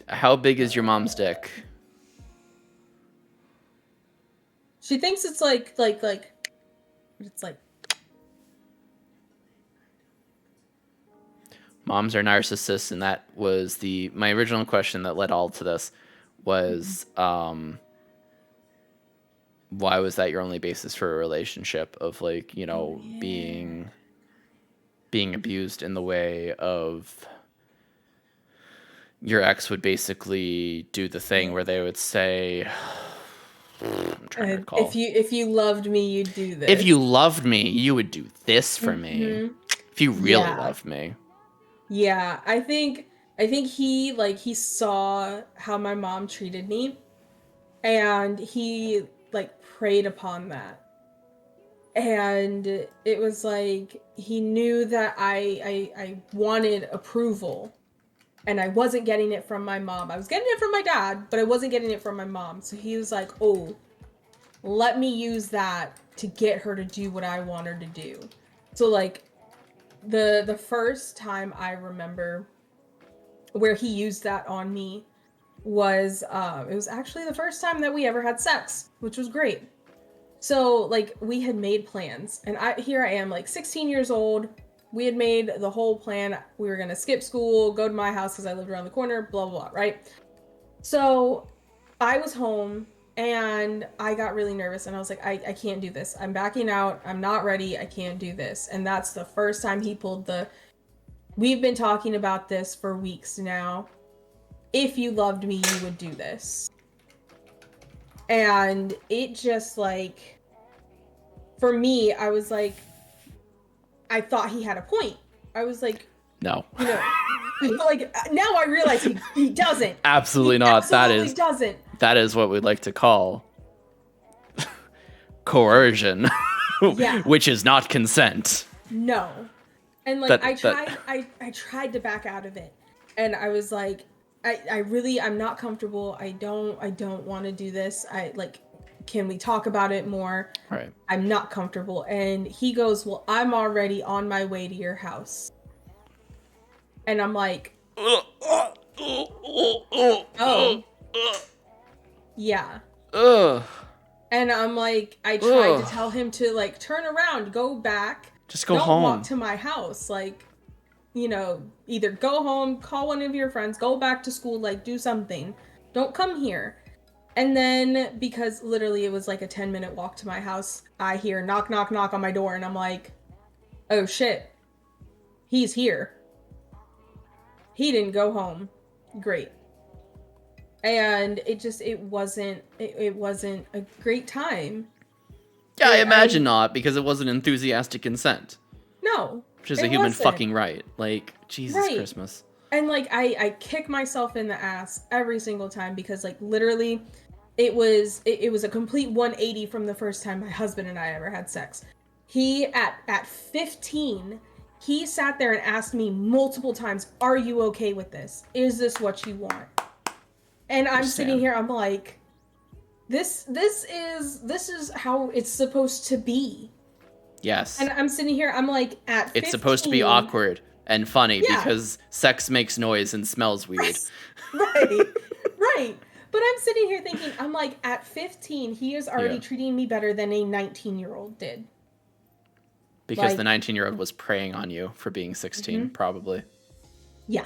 How big is your mom's dick? She thinks it's like it's like Moms are narcissists, and that was my original question that led all to this was why was that your only basis for a relationship of like, you know, being abused in the way of your ex would basically do the thing where they would say, I'm trying to recall. If you loved me, you'd do this. If you loved me, you would do this for me. If you really loved me. Yeah, I think he saw how my mom treated me, and he like preyed upon that. And it was like he knew that I wanted approval, and I wasn't getting it from my mom. I was getting it from my dad, but I wasn't getting it from my mom. So he was like, "Oh, let me use that to get her to do what I want her to do." So like the first time I remember where he used that on me was it was actually the first time that we ever had sex, which was great. So like we had made plans, and here I am like 16 years old. We had made the whole plan. We were gonna skip school, go to my house because I lived around the corner, blah blah blah, right? So I was home and I got really nervous, and I was like, I can't do this. I'm backing out. I'm not ready. I can't do this. And that's the first time he pulled we've been talking about this for weeks now. If you loved me, you would do this. And it just like, for me, I was like, I thought he had a point. I was like, no. You know, like now I realize he doesn't. Absolutely not. Absolutely doesn't. That is what we'd like to call coercion, which is not consent. No. And like I tried to back out of it, and I was like, I'm not comfortable. I don't want to do this. Can we talk about it more? Right. I'm not comfortable. And he goes, well, I'm already on my way to your house. And I'm like, oh, yeah. And I'm like, I tried to tell him to like turn around, go back. Just go don't home. Walk to my house. Like, you know, either go home, call one of your friends, go back to school, like do something. Don't come here. And then, because literally it was like a 10-minute walk to my house, I hear knock, knock, knock on my door, and I'm like, oh shit, he's here. He didn't go home. Great. And it wasn't a great time. Yeah, I imagine not, because it wasn't enthusiastic consent. No. Which is a human fucking right. Like, Jesus Christmas. And like I kick myself in the ass every single time, because like literally it was a complete 180 from the first time my husband and I ever had sex. He at 15, he sat there and asked me multiple times, "Are you okay with this? Is this what you want?" And I'm sitting here, I'm like, this is how it's supposed to be. Yes. And I'm sitting here, I'm like, at 15, it's supposed to be awkward. and funny Yeah. because sex makes noise and smells weird. Right. Right. But I'm sitting here thinking, I'm like, at 15, he is already treating me better than a 19-year-old did. Because the 19-year-old was preying on you for being 16, probably. Yeah.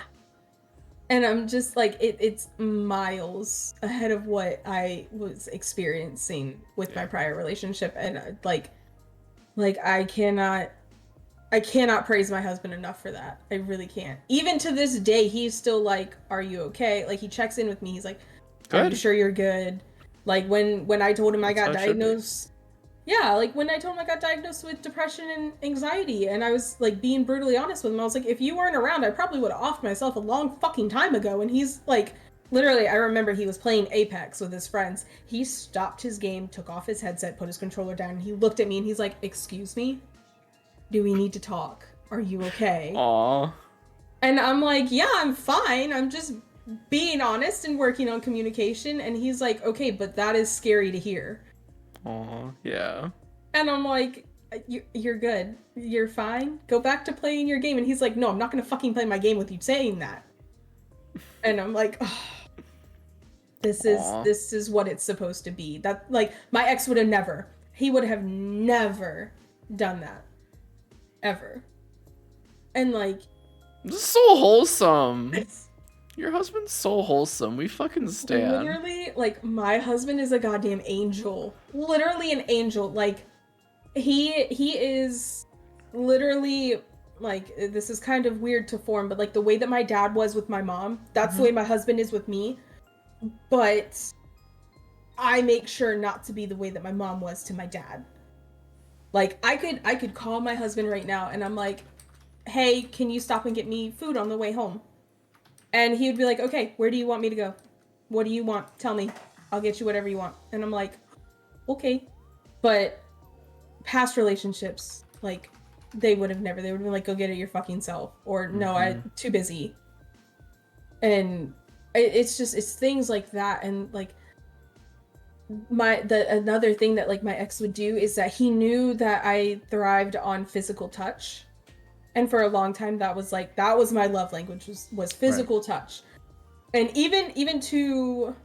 And I'm just like, it's miles ahead of what I was experiencing with my prior relationship. And like I cannot praise my husband enough for that. I really can't. Even to this day, he's still like, are you okay? Like, he checks in with me. He's like, are you sure you're good? Like, when I told him I got diagnosed, like, when I told him I got diagnosed with depression and anxiety, and I was, like, being brutally honest with him, I was like, if you weren't around, I probably would have offed myself a long fucking time ago. And he's, like, literally, I remember he was playing Apex with his friends. He stopped his game, took off his headset, put his controller down, and he looked at me, and he's like, excuse me? Do we need to talk? Are you okay? Aww. And I'm like, yeah, I'm fine. I'm just being honest and working on communication. And he's like, okay, but that is scary to hear. Aw, yeah. And I'm like, you're good. You're fine. Go back to playing your game. And he's like, no, I'm not going to fucking play my game with you saying that. And I'm like, oh, this is what it's supposed to be. That, like, my ex would have never. He would have never done that. Ever. And like, this is so wholesome. Your husband's so wholesome. We fucking stand. Literally, like, my husband is a goddamn angel. Literally an angel. Like, he is literally, like, this is kind of weird to form, but like the way that my dad was with my mom, that's the way my husband is with me. But I make sure not to be the way that my mom was to my dad. Like, I could call my husband right now and I'm like, hey, can you stop and get me food on the way home? And he would be like, okay, where do you want me to go? What do you want? Tell me. I'll get you whatever you want. And I'm like, okay. But past relationships, like, they would have been like, go get it your fucking self. Or, no, I'm too busy. And it's things like that. And, like, another thing that, like, my ex would do is that he knew that I thrived on physical touch. And for a long time, that was my love language was physical touch. And even to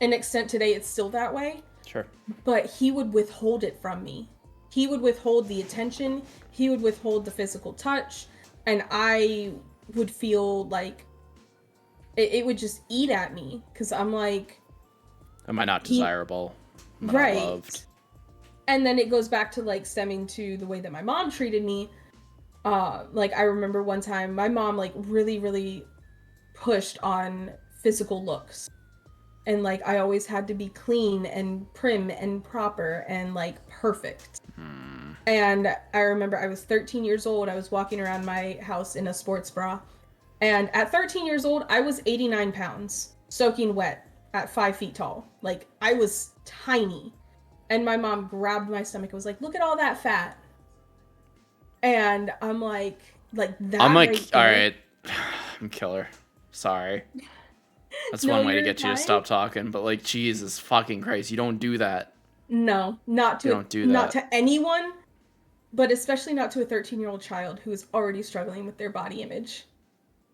an extent today, it's still that way. Sure. But he would withhold it from me. He would withhold the attention. He would withhold the physical touch. And I would feel like it would just eat at me. Because I'm like, am I not desirable? Am I right. not loved? And then it goes back to, like, stemming to the way that my mom treated me. Like, I remember one time my mom, like, really, really pushed on physical looks. And, like, I always had to be clean and prim and proper and, like, perfect. And I remember I was 13 years old. I was walking around my house in a sports bra. And at 13 years old, I was 89 pounds, soaking wet, at 5 feet tall. Like, I was tiny. And my mom grabbed my stomach and was like, look at all that fat. And I'm like that. I'm like, right all right, I'm killer. Sorry. That's one way to get you to stop talking. But, like, Jesus fucking Christ, you don't do that. No, not to anyone, but especially not to a 13-year-old child who is already struggling with their body image.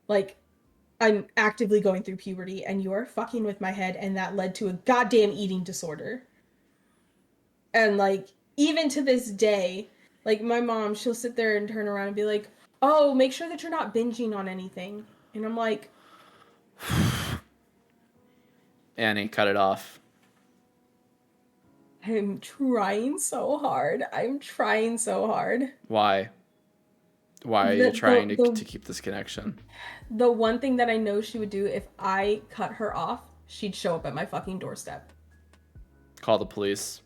Like, I'm actively going through puberty, and you are fucking with my head, and that led to a goddamn eating disorder. And, like, even to this day, like, my mom, she'll sit there and turn around and be like, oh, make sure that you're not binging on anything. And I'm like, Annie, cut it off. I'm trying so hard. Why? Why are you trying to keep this connection? The one thing that I know she would do if I cut her off, she'd show up at my fucking doorstep. Call the police.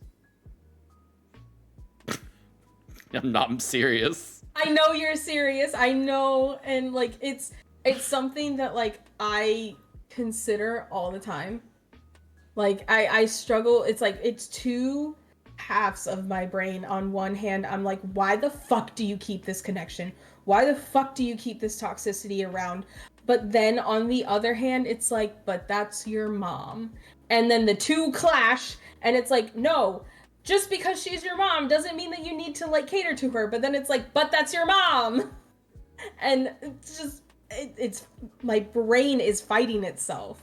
I'm serious. I know you're serious. I know. And, like, it's something that, like, I consider all the time. Like, I struggle. It's like, it's two halves of my brain. On one hand, I'm like, why the fuck do you keep this connection? Why the fuck do you keep this toxicity around? But then on the other hand, it's like, but that's your mom. And then the two clash, and it's like, no, just because she's your mom doesn't mean that you need to, like, cater to her. But then it's like, but that's your mom. And it's just, it's, my brain is fighting itself.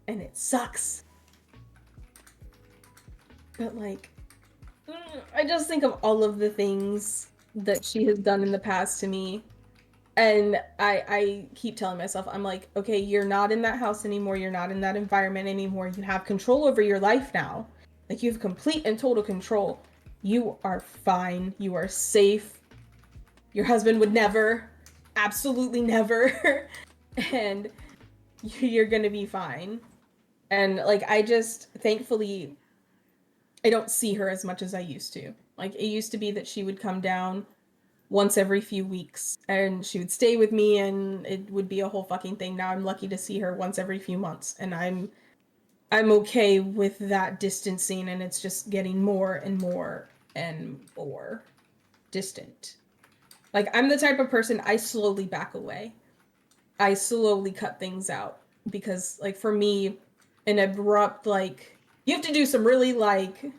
And it sucks. But like, I just think of all of the things that she has done in the past to me. And I keep telling myself, I'm like, okay, you're not in that house anymore. You're not in that environment anymore. You have control over your life now. Like, you have complete and total control. You are fine. You are safe. Your husband would never, absolutely never. And you're gonna be fine. And like, I just, thankfully, I don't see her as much as I used to. Like, it used to be that she would come down once every few weeks and she would stay with me and it would be a whole fucking thing. Now I'm lucky to see her once every few months, and I'm okay with that distancing, and it's just getting more and more and more distant. Like, I'm the type of person, I slowly back away. I slowly cut things out because, like, for me, an abrupt, like, you have to do some really, like,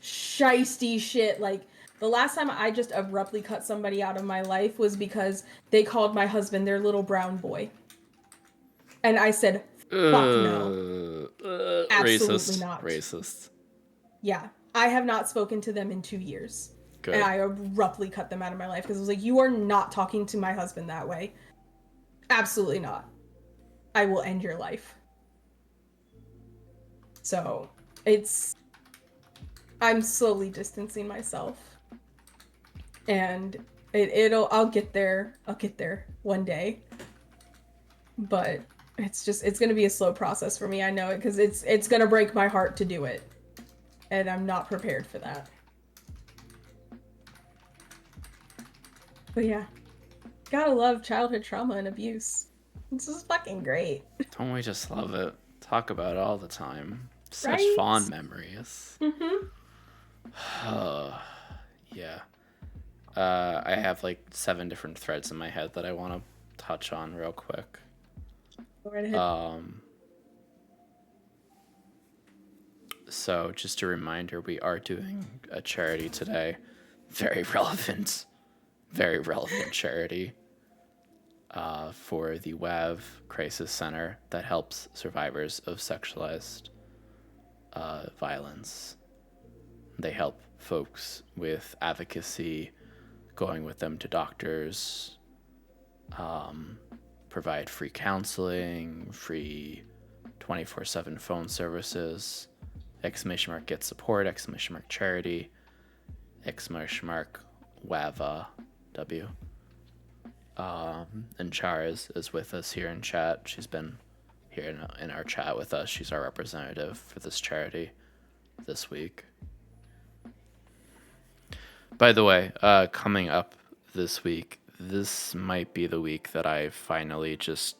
shisty shit. Like, the last time I just abruptly cut somebody out of my life was because they called my husband their little brown boy. And I said, fuck no. Absolutely Racist. not. Racist. Yeah. I have not spoken to them in 2 years. Good. And I abruptly cut them out of my life because I was like, you are not talking to my husband that way. Absolutely not. I will end your life. So, I'm slowly distancing myself. And I'll get there. I'll get there one day. But it's going to be a slow process for me. I know it, because it's going to break my heart to do it. And I'm not prepared for that. But yeah. Gotta love childhood trauma and abuse. This is fucking great. Don't we just love it? Talk about it all the time. Such Right? fond memories. Mm-hmm. Yeah. I have like 7 different threads in my head that I want to touch on real quick. Go right ahead. So just a reminder, we are doing a charity today. Very relevant charity for the WAV Crisis Center that helps survivors of sexualized violence. They help folks with advocacy, going with them to doctors, provide free counseling, free 24/7 phone services, ! Get support, ! Charity, ! Wava W. And Char is with us here in chat. She's been here in our chat with us. She's our representative for this charity this week. By the way, coming up this week, this might be the week that I finally just...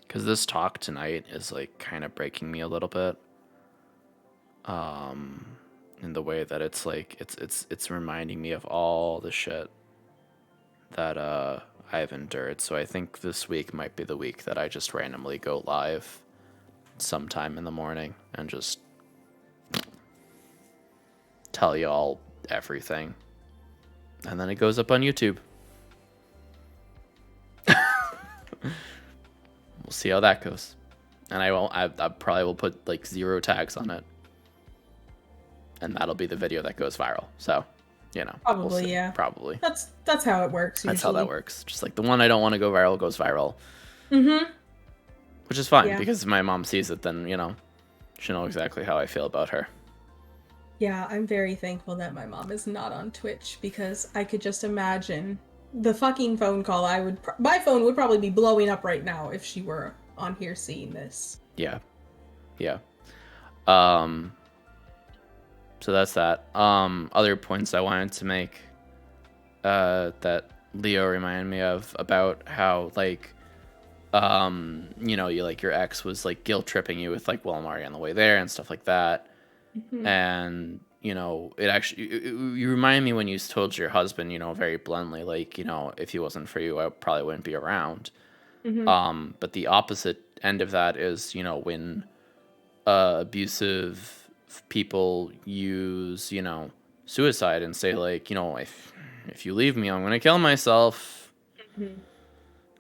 Because this talk tonight is like kind of breaking me a little bit. In the way that it's like, it's reminding me of all the shit that I've endured. So I think this week might be the week that I just randomly go live sometime in the morning and just tell you all everything. And then it goes up on YouTube. We'll see how that goes. And I probably will put like 0 tags on it. And that'll be the video that goes viral. So, you know. Probably, we'll yeah. Probably. That's how it works usually. That's how that works. Just like the one I don't want to go viral goes viral. Mm-hmm. Which is fine, Yeah. because if my mom sees it, then, you know, she'll know exactly how I feel about her. Yeah, I'm very thankful that my mom is not on Twitch, because I could just imagine the fucking phone call my phone would probably be blowing up right now if she were on here seeing this. Yeah. Yeah. So that's that. Other points I wanted to make that Leo reminded me of, about how, like, you know, you, like, your ex was like guilt tripping you with like, well, I'm already on the way there and stuff like that. Mm-hmm. And, you know, it actually, you remind me when you told your husband, you know, very bluntly, like, you know, if he wasn't for you, I probably wouldn't be around. Mm-hmm. But the opposite end of that is, you know, when abusive people use, you know, suicide and say, like, you know, if you leave me, I'm going to kill myself. Mhm.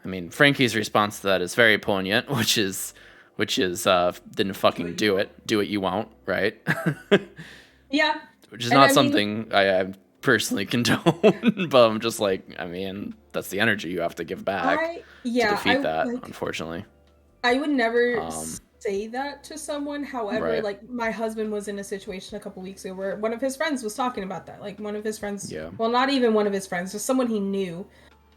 I mean, Frankie's response to that is very poignant, which is, then fucking do it. Do it, you won't, right? Yeah. Which is And not I mean, something I personally condone, but I'm just like, I mean, that's the energy you have to give back to defeat that, unfortunately. I would never Um, say that to someone. However, Right. like my husband was in a situation a couple weeks ago where one of his friends was talking about that. Like one of his friends, Yeah. well, not even one of his friends, just someone he knew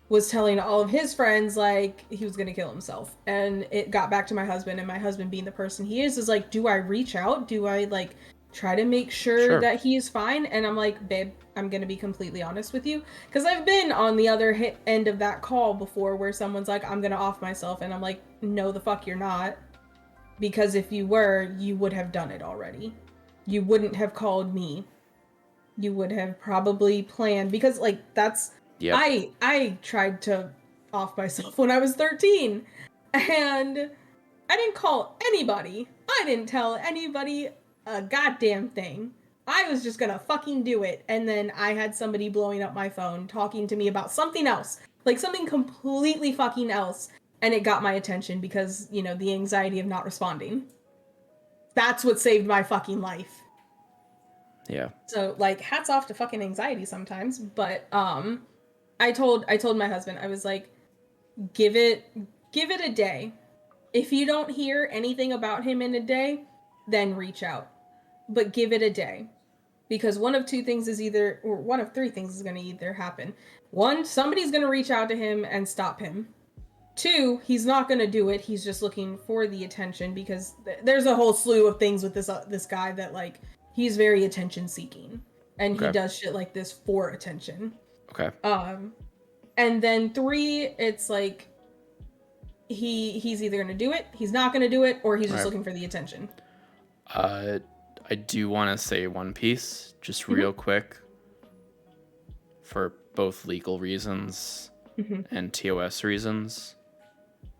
was telling all of his friends like he was going to kill himself. And it got back to my husband, and my husband being the person he is like, do I reach out? Do I like try to make sure that he is fine? And I'm like, babe, I'm going to be completely honest with you, because I've been on the other end of that call before where someone's like, I'm going to off myself, and I'm like, no the fuck you're not, because if you were, you would have done it already. You wouldn't have called me. You would have probably planned, because like that's I tried to off myself when I was 13, and I didn't call anybody. I didn't tell anybody a goddamn thing. I was just gonna fucking do it. And then I had somebody blowing up my phone talking to me about something else. Like something completely fucking else. And it got my attention because, you know, the anxiety of not responding. That's what saved my fucking life. Yeah. So like hats off to fucking anxiety sometimes. But I told my husband, I was like, give it a day. If you don't hear anything about him in a day, then reach out. But give it a day. Because one of three things is going to either happen. One, somebody's going to reach out to him and stop him. Two, he's not going to do it. He's just looking for the attention, because there's a whole slew of things with this guy that like he's very attention seeking, and he does shit like this for attention. Okay. And then three, it's like he's either going to do it, he's not going to do it, or he's just looking for the attention. I do want to say one piece, just real quick, for both legal reasons and TOS reasons,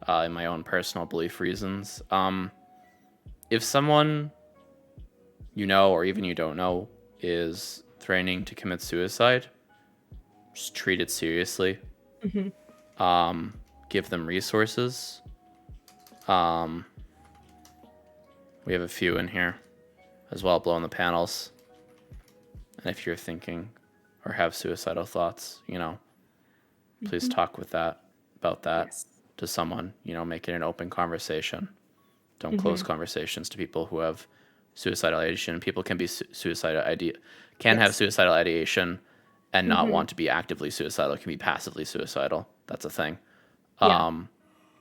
and my own personal belief reasons. If someone you know, or even you don't know, is threatening to commit suicide, just treat it seriously. Give them resources. We have a few in here as well, below in the panels. And if you're thinking or have suicidal thoughts, you know, please talk about that to someone, you know, make it an open conversation. Don't close conversations to people who have suicidal ideation. People can be have suicidal ideation and not want to be actively suicidal. Can be passively suicidal. That's a thing. But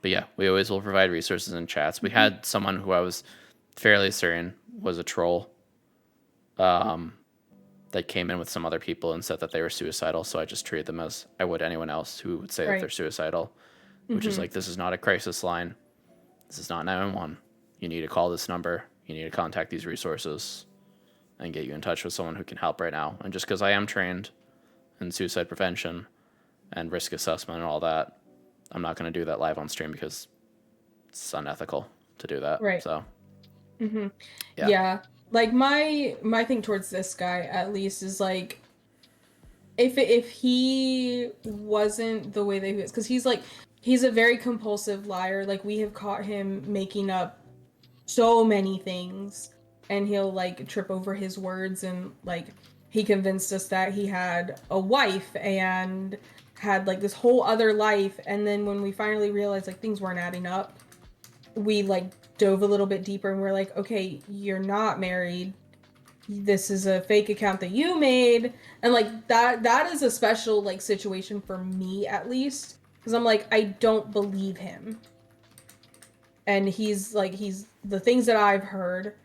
yeah, we always will provide resources in chats. We had someone who I was fairly certain was a troll that came in with some other people and said that they were suicidal. So I just treated them as I would anyone else who would say that they're suicidal, which is like, this is not a crisis line. This is not 911. You need to call this number. You need to contact these resources and get you in touch with someone who can help right now. And just because I am trained in suicide prevention and risk assessment and all that, I'm not going to do that live on stream because it's unethical to do that. Right. So, yeah. Like my thing towards this guy, at least, is like, if he wasn't the way that he is, because he's a very compulsive liar. Like, we have caught him making up so many things, and he'll like trip over his words, and like he convinced us that he had a wife and had like this whole other life, and then when we finally realized like things weren't adding up, we like dove a little bit deeper, and we're like, okay, you're not married, this is a fake account that you made. And like that is a special like situation for me, at least, because I'm like, I don't believe him. And he's the things that I've heard.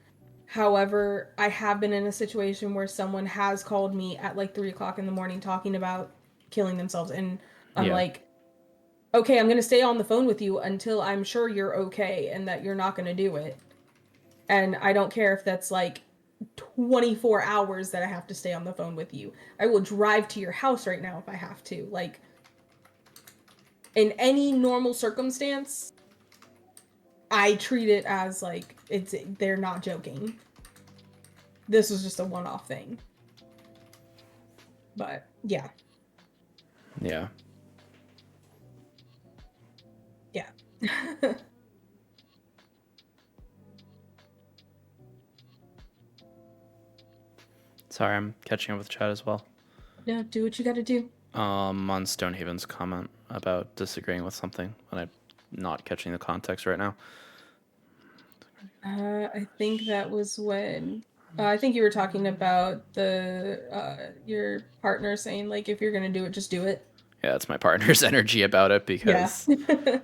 However, I have been in a situation where someone has called me at like 3:00 in the morning talking about killing themselves, and I'm like, okay, I'm gonna stay on the phone with you until I'm sure you're okay and that you're not gonna do it. And I don't care if that's like 24 hours that I have to stay on the phone with you. I will drive to your house right now if I have to. Like, in any normal circumstance, I treat it as like they're not joking. This was just a one-off thing. But yeah. Yeah. Yeah. Sorry, I'm catching up with chat as well. Yeah, do what you gotta do. On Stonehaven's comment about disagreeing with something, and I'm not catching the context right now. I think that was when I think you were talking about the your partner saying like if you're gonna do it, just do it. Yeah, it's my partner's energy about it because Yeah.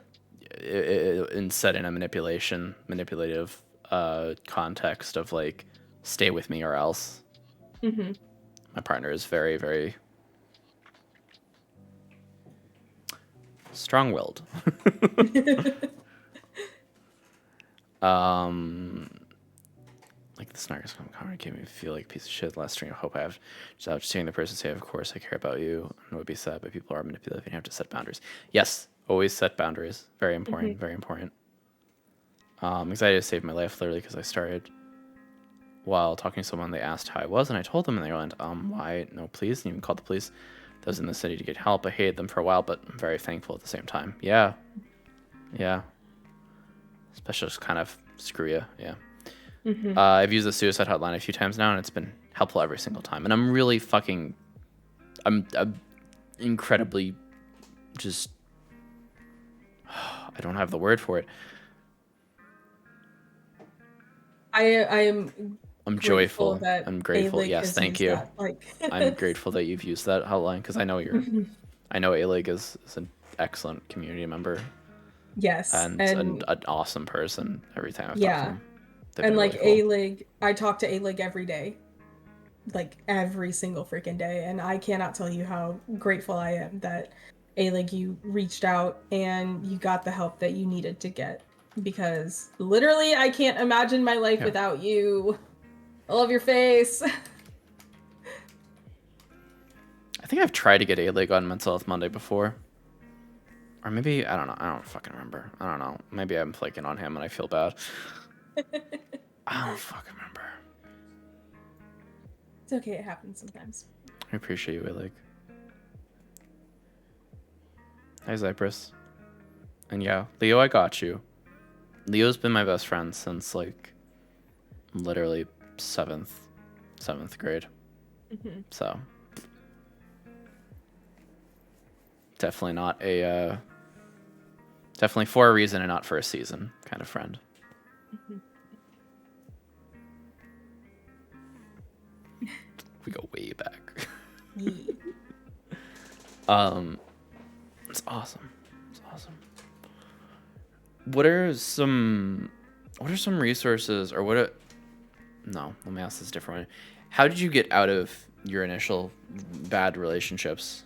in setting a manipulative context of like stay with me or else. Mm-hmm. My partner is very, very strong-willed. Like the Snark's comment gave me feel like a piece of shit last stream. I hope I have just seeing the person say, "Of course I care about you," and would be sad, but people are manipulative and you have to set boundaries. Yes, always set boundaries. Very important. Mm-hmm. Very important. Anxiety saved my life literally because I started while talking to someone. They asked how I was, and I told them, and they went, "Why? No, please." And even called the police. I was in the city to get help. I hated them for a while, but I'm very thankful at the same time. Yeah. Especially just kind of screw you. Yeah. Mm-hmm. I've used the suicide hotline a few times now, and it's been helpful every single time. And I'm really I'm incredibly just, I don't have the word for it. I'm joyful. I'm grateful. A-Lig Yes, has thank used you. that, like... I'm grateful that you've used that hotline because I know I know A-Lig is an excellent community member. Yes, and an awesome person every time I've talked to them. And like really cool. A-Lig, I talk to A-Lig every day. Like every single freaking day. And I cannot tell you how grateful I am that A-Lig, you reached out and you got the help that you needed to get. Because literally I can't imagine my life without you. I love your face. I think I've tried to get A-Lig on Mental Health Monday before. Or maybe, I don't know. I don't fucking remember. I don't know. Maybe I'm flaking on him and I feel bad. I don't fucking remember. It's okay. It happens sometimes. I appreciate you, A-Lig. Hi, Zypress. And yeah, Leo, I got you. Leo's been my best friend since, like, literally 7th grade. Mm-hmm. So, definitely not a, definitely for a reason and not for a season kind of friend. Mm-hmm. We go way back. Yeah. It's awesome. It's awesome. What are some resources or no, let me ask this a different way. How did you get out of your initial bad relationships?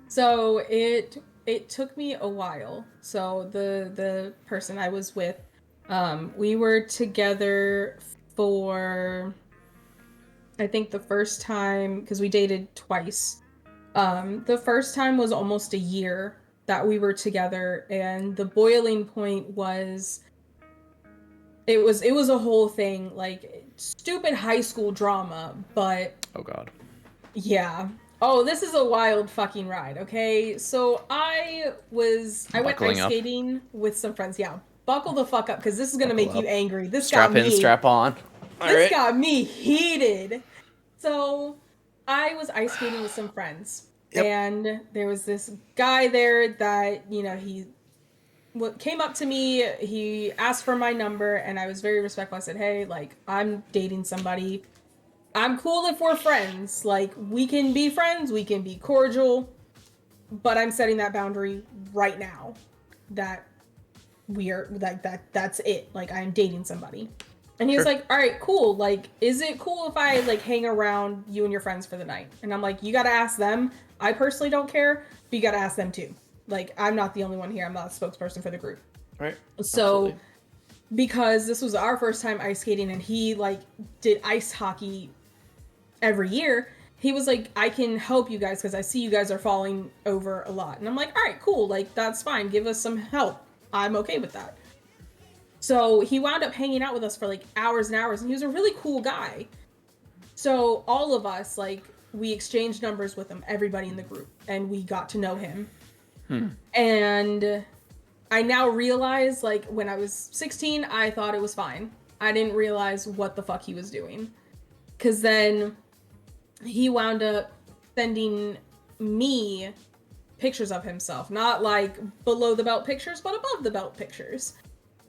So it took me a while. So the person I was with, we were together for, I think the first time, because we dated twice. The first time was almost a year that we were together, and the boiling point was it was a whole thing, like stupid high school drama, but Oh god. yeah. Oh, this is a wild fucking ride, okay? So I went Buckling ice up. skating with some friends. Yeah, buckle the fuck up because this is gonna Buckle make you up. angry. This Strap got in, me. strap on. This got me heated. So I was ice skating with some friends. Yep. And there was this guy there that, you know, he came up to me, he asked for my number, and I was very respectful. I said, hey, like, I'm dating somebody. I'm cool if we're friends. Like, we can be friends, we can be cordial, but I'm setting that boundary right now that we are, like, that's it. Like, I'm dating somebody. And he was like, all right, cool. Like, is it cool if I, like, hang around you and your friends for the night? And I'm like, you gotta ask them. I personally don't care, but you gotta ask them too. Like, I'm not the only one here. I'm not a spokesperson for the group. Right. So, absolutely. Because this was our first time ice skating and he, like, did ice hockey every year, he was like, I can help you guys because I see you guys are falling over a lot. And I'm like, all right, cool. Like, that's fine. Give us some help. I'm okay with that. So he wound up hanging out with us for like hours and hours, and he was a really cool guy. So all of us, like, we exchanged numbers with him, everybody in the group, and we got to know him. And I now realize, like, when I was 16, I thought it was fine. I didn't realize what the fuck he was doing. Because then he wound up sending me pictures of himself. Not, like, below the belt pictures, but above the belt pictures.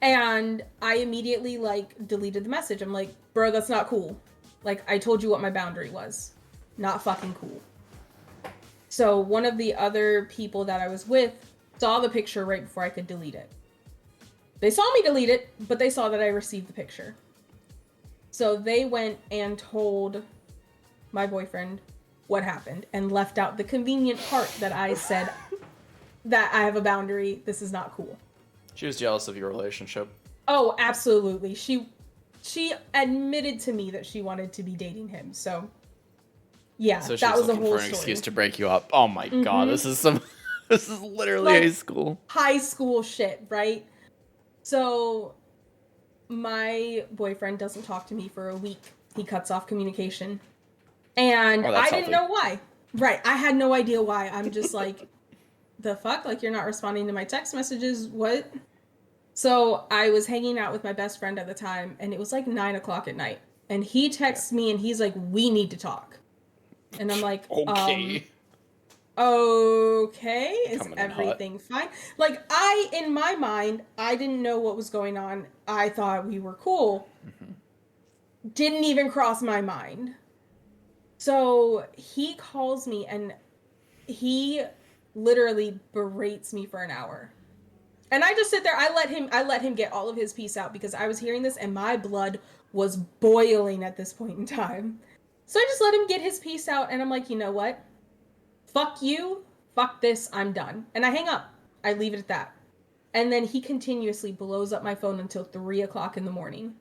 And I immediately, like, deleted the message. I'm like, bro, that's not cool. Like, I told you what my boundary was. Not fucking cool. So one of the other people that I was with saw the picture right before I could delete it. They saw me delete it, but they saw that I received the picture. So they went and told my boyfriend what happened and left out the convenient part that I said that I have a boundary. This is not cool. She was jealous of your relationship. Oh, absolutely. She admitted to me that she wanted to be dating him. So yeah, So that was a whole for an story. excuse to break you up. Oh my god, this is literally Like, high school. High school shit, right? So my boyfriend doesn't talk to me for a week. He cuts off communication. And I didn't know why. Right. I had no idea why. I'm just like, the fuck? Like, you're not responding to my text messages? What? So I was hanging out with my best friend at the time, and it was like 9 o'clock at night. And he texts me, and he's like, we need to talk. And I'm like, Okay. Okay, is Coming in hot. everything fine? Like, in my mind, I didn't know what was going on. I thought we were cool. Didn't even cross my mind. So he calls me and he literally berates me for an hour. And I just sit there, I let him get all of his piece out because I was hearing this and my blood was boiling at this point in time. So I just let him get his piece out and I'm like, you know what? Fuck you, fuck this, I'm done. And I hang up. I leave it at that. And then he continuously blows up my phone until 3 o'clock in the morning.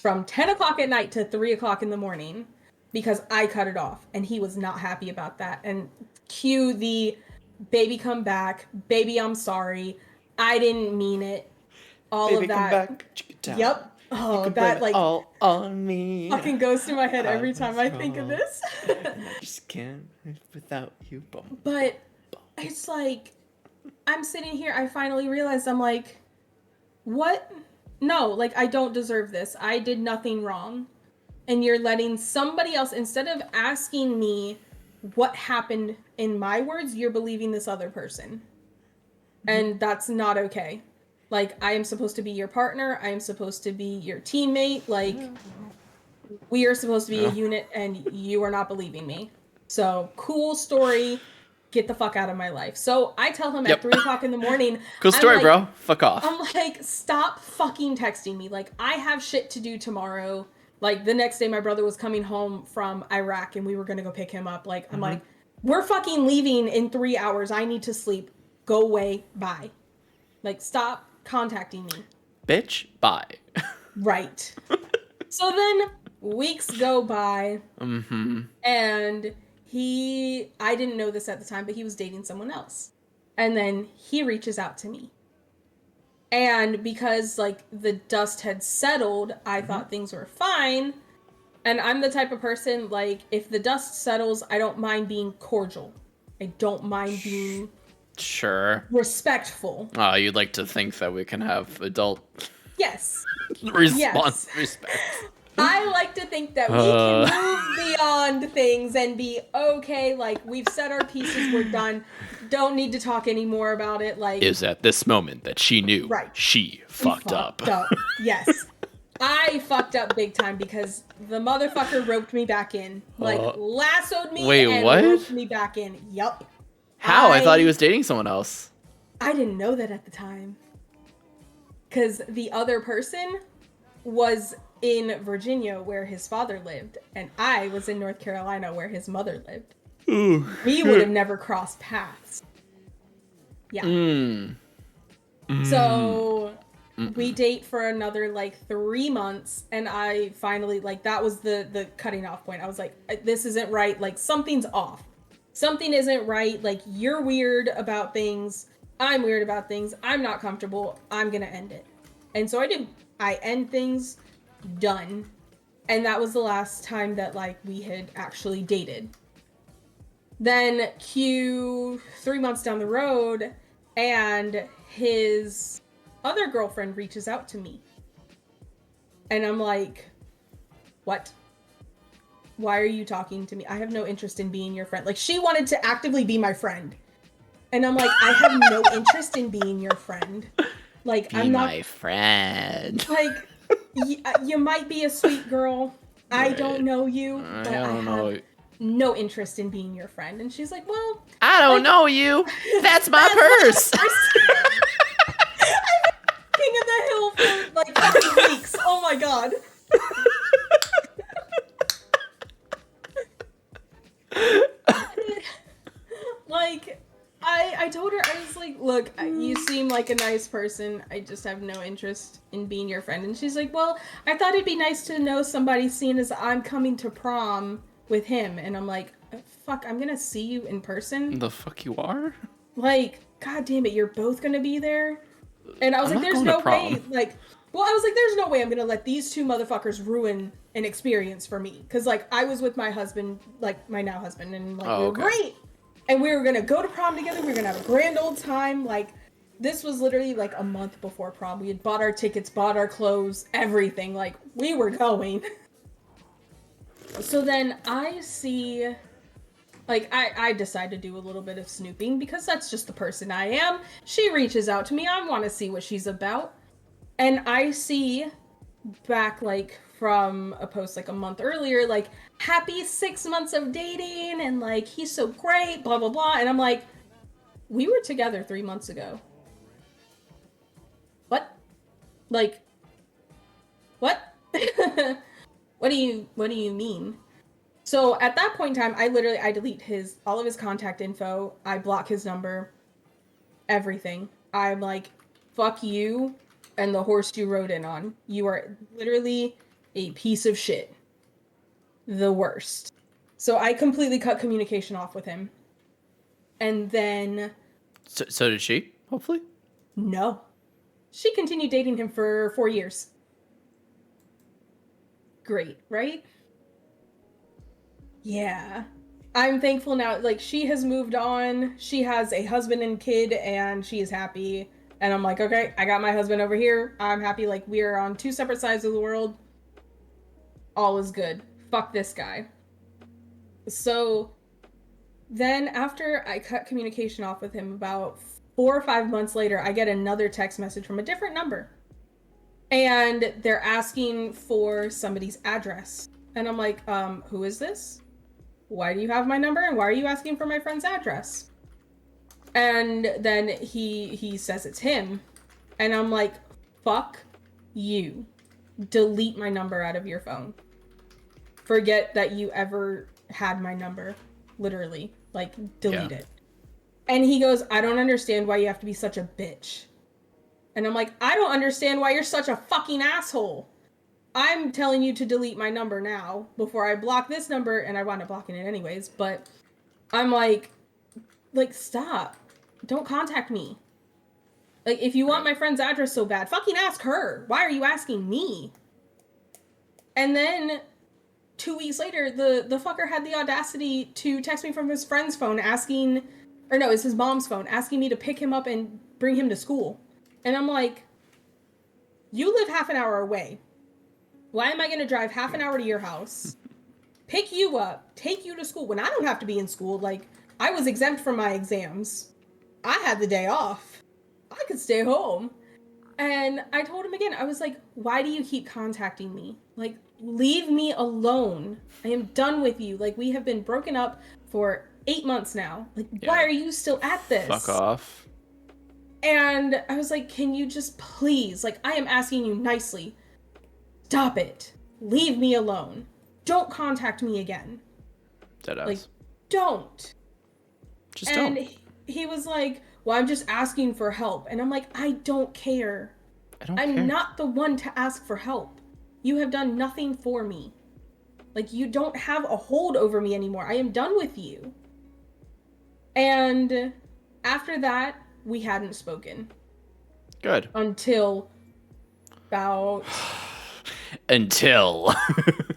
From 10 o'clock at night to 3 o'clock in the morning because I cut it off. And he was not happy about that. And cue the baby come back, baby I'm sorry, I didn't mean it. All Baby, of that. come back. Yep. Oh, that like all on me. fucking goes through my head every was time I think of wrong. this. I just can't live without you. Boom. But it's like, I'm sitting here, I finally realized, I'm like, what? No, like, I don't deserve this. I did nothing wrong. And you're letting somebody else, instead of asking me what happened in my words, you're believing this other person. And that's not okay. Like, I am supposed to be your partner. I am supposed to be your teammate. Like, we are supposed to be a unit, and you are not believing me. So, cool story. Get the fuck out of my life. So, I tell him at 3 o'clock in the morning. Cool story, like, bro. Fuck off. I'm like, stop fucking texting me. Like, I have shit to do tomorrow. Like, the next day, my brother was coming home from Iraq, and we were gonna go pick him up. Like, I'm like, we're fucking leaving in 3 hours. I need to sleep. Go away. Bye. Like, stop contacting me. Bitch, bye. Right. So then weeks go by and I didn't know this at the time, but he was dating someone else. And then he reaches out to me. And because like the dust had settled, I thought things were fine. And I'm the type of person, like, if the dust settles, I don't mind being cordial. I don't mind being Sure. respectful. Oh, you'd like to think that we can have adult Yes. response respect. I like to think that we can move beyond things and be okay, like, we've said our pieces, we're done, don't need to talk anymore about it, like... Is at this moment that she knew she fucked up. Yes. I fucked up big time because the motherfucker roped me back in. Like, lassoed me and roped me back in. Yup. How? I thought he was dating someone else. I didn't know that at the time. Because the other person was in Virginia where his father lived, and I was in North Carolina where his mother lived. Ooh, we would have never crossed paths. Yeah. So we date for another like 3 months, and I finally, like, that was the cutting off point. I was like, this isn't right. Like, something's off. Something isn't right. Like, you're weird about things. I'm weird about things. I'm not comfortable. I'm gonna end it. And so I do. I end things. Done. And that was the last time that, like, we had actually dated. Then cue 3 months down the road, and his other girlfriend reaches out to me. And I'm like, what? Why are you talking to me? I have no interest in being your friend. Like, she wanted to actively be my friend. And I'm like, I have no interest in being your friend. Like, Be I'm not my friend. like, you might be a sweet girl. I Right. don't know you, I but I don't have know. no interest in being your friend. And she's like, well, I don't like, know you. That's my That's purse. King of the Hill for like fucking weeks. Oh my god. Like, I told her, I was like, look, you seem like a nice person. I just have no interest in being your friend. And she's like, well, I thought it'd be nice to know somebody, seeing as I'm coming to prom with him. And I'm like, fuck, I'm gonna see you in person. The fuck you are? Like, god damn it, you're both gonna be there? And I was I'm like, not there's going to no way, prom. like, well, I was like, there's no way I'm gonna let these two motherfuckers ruin an experience for me. Cause like, I was with my husband, like my now husband, and like, we were great. And we were gonna go to prom together, we were gonna have a grand old time. Like, this was literally like a month before prom. We had bought our tickets, bought our clothes, everything. Like, we were going. So then I see, like, I decide to do a little bit of snooping because that's just the person I am. She reaches out to me. I want to see what she's about. And I see back, like, from a post, like, a month earlier, like, happy 6 months of dating, and, like, he's so great, blah, blah, blah. And I'm like, we were together 3 months ago. What? Like, what? What do you mean? So at that point in time, I delete all of his contact info. I block his number, everything. I'm like, fuck you and the horse you rode in on. You are literally a piece of shit. The worst. So I completely cut communication off with him. And then... So did she, hopefully? No. She continued dating him for 4 years. Great, right? Yeah. I'm thankful now. Like, she has moved on. She has a husband and kid, and she is happy. And I'm like, okay, I got my husband over here. I'm happy. Like, we are on two separate sides of the world. All is good. Fuck this guy. So then after I cut communication off with him, about 4 or 5 months later, I get another text message from a different number. And they're asking for somebody's address. And I'm like, who is this? Why do you have my number, and why are you asking for my friend's address? And then he says it's him. And I'm like, fuck you. Delete my number out of your phone. Forget that you ever had my number. Literally. Like, delete it. And he goes, I don't understand why you have to be such a bitch. And I'm like, I don't understand why you're such a fucking asshole. I'm telling you to delete my number now before I block this number, and I wound up blocking it anyways, but I'm like, stop. Don't contact me. Like, if you want my friend's address so bad, fucking ask her. Why are you asking me? And then 2 weeks later, the fucker had the audacity to text me from his friend's phone asking, or no, it's his mom's phone, asking me to pick him up and bring him to school. And I'm like, you live half an hour away. Why am I going to drive half an hour to your house, pick you up, take you to school when I don't have to be in school? Like, I was exempt from my exams. I had the day off. I could stay home. And I told him again, I was like, why do you keep contacting me? Like, leave me alone. I am done with you. Like, we have been broken up for 8 months now. Like, why are you still at this? Fuck off. And I was like, can you just please, like, I am asking you nicely, stop it. Leave me alone. Don't contact me again. Deadass. Like, don't. Just and don't. He was like, well, I'm just asking for help. And I'm like, I don't care. I'm not the one to ask for help. You have done nothing for me. Like, you don't have a hold over me anymore. I am done with you. And after that, we hadn't spoken. Good. Until about... Until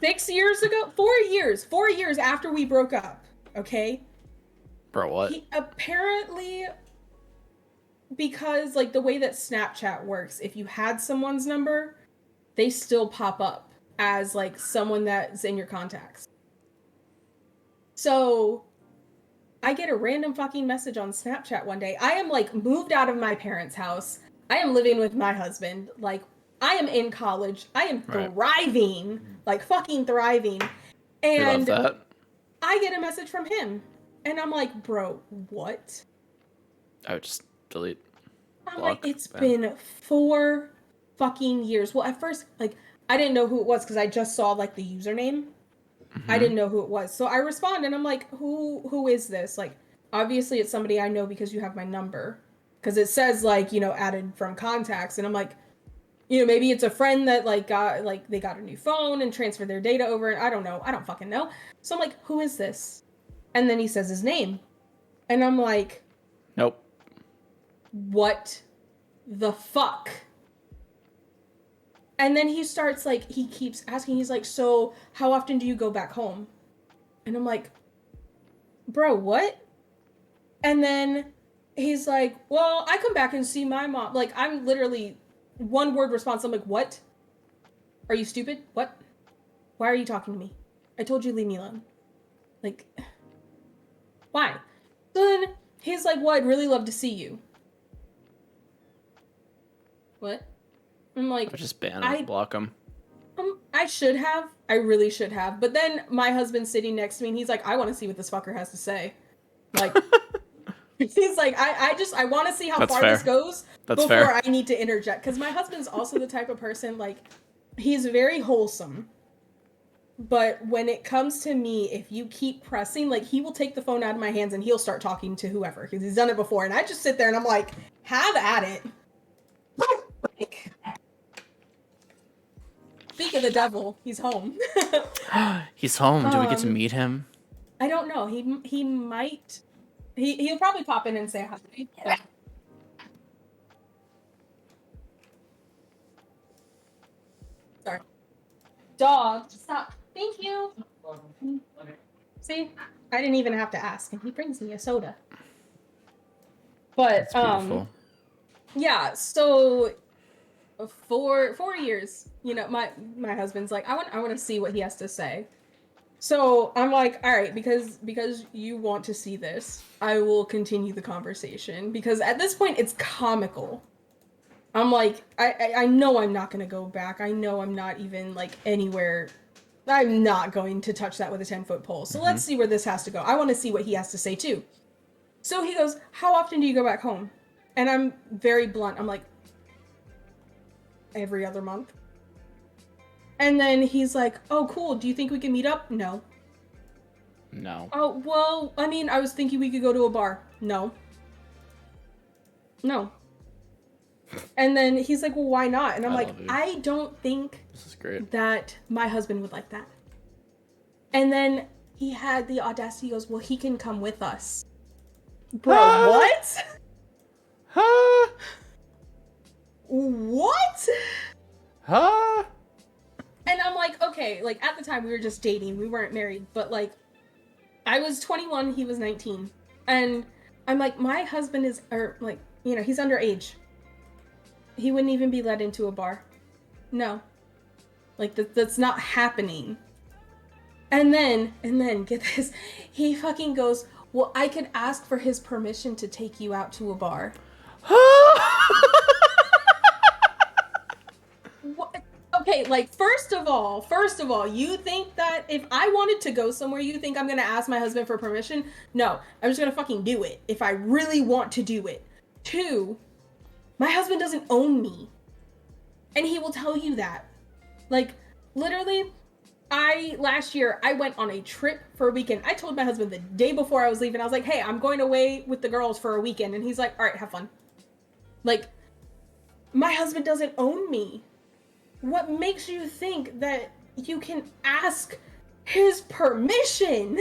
6 years ago? 4 years. 4 years after we broke up. Okay? Bro, what? He apparently, because like the way that Snapchat works, if you had someone's number, they still pop up as like someone that's in your contacts. So I get a random fucking message on Snapchat one day. I am like moved out of my parents' house. I am living with my husband. Like, I am in college. I am thriving. Like, fucking thriving. And We love that. I get a message from him. And I'm like, bro, what? I would just delete. I'm Block, like, it's man. been 4 fucking years. Well, at first, like, I didn't know who it was because I just saw, like, the username. I didn't know who it was. So I respond and I'm like, who is this? Like, obviously it's somebody I know because you have my number. Because it says, like, you know, added from contacts. And I'm like, you know, maybe it's a friend that, like, they got a new phone and transferred their data over. And I don't know. I don't fucking know. So I'm like, who is this? And then he says his name. And I'm like, Nope. what the fuck? And then he starts, like, he keeps asking, he's like, so how often do you go back home? And I'm like, bro, what? And then he's like, well, I come back and see my mom. Like, I'm literally one word response. I'm like, what? Are you stupid? What? Why are you talking to me? I told you leave me alone. Like, why? So then he's like, well, I'd really love to see you. What? I'm like, I would just ban him, block him. I should have. I really should have. But then my husband's sitting next to me and he's like, I want to see what this fucker has to say. Like, he's like, I want to see how That's far fair. this goes That's before fair. I need to interject. Because my husband's also the type of person, like, he's very wholesome. But when it comes to me, if you keep pressing, like, he will take the phone out of my hands and he'll start talking to whoever. Because he's done it before. And I just sit there and I'm like, have at it. Like, speak of the devil, he's home. He's home. Do we get to meet him? I don't know. He might. He'll probably pop in and say hi. But... Sorry. Dog, stop. Thank you. See, I didn't even have to ask, and he brings me a soda. But That's beautiful. yeah. So 4 years, you know, my husband's like, I want to see what he has to say. So I'm like, all right, because you want to see this, I will continue the conversation, because at this point it's comical. I'm like, I know I'm not gonna go back. I know I'm not even like anywhere. I'm not going to touch that with a 10-foot pole. So let's see where this has to go. I want to see what he has to say too. So he goes, how often do you go back home? And I'm very blunt. I'm like, every other month. And then he's like, oh, cool. Do you think we can meet up? No. No. Oh, well, I mean, I was thinking we could go to a bar. No. No. And then he's like, well, why not? And I'm like, love you. I don't think This is great. that my husband would like that. And then he had the audacity, he goes, well, he can come with us. Bro, what? Huh? What? Huh? And I'm like, okay, like, at the time, we were just dating. We weren't married. But, like, I was 21, he was 19. And I'm like, my husband is, or, like, you know, he's underage. He wouldn't even be let into a bar. No. Like, that's not happening. And then, get this, he fucking goes, well, I could ask for his permission to take you out to a bar. What? Okay, like, first of all, you think that if I wanted to go somewhere, you think I'm gonna ask my husband for permission? No, I'm just gonna fucking do it if I really want to do it. 2, my husband doesn't own me. And he will tell you that. Like, literally, last year, I went on a trip for a weekend. I told my husband the day before I was leaving, I was like, hey, I'm going away with the girls for a weekend. And he's like, all right, have fun. Like, my husband doesn't own me. What makes you think that you can ask his permission?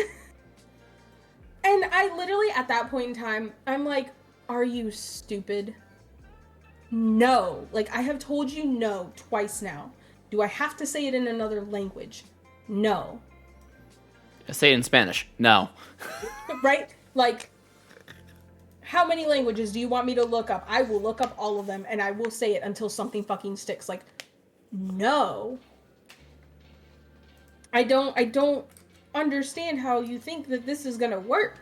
And I literally, at that point in time, I'm like, are you stupid? No. Like, I have told you no twice now. Do I have to say it in another language? No. Say it in Spanish. No. Right? Like, how many languages do you want me to look up? I will look up all of them and I will say it until something fucking sticks. Like, no. I don't understand how you think that this is gonna work.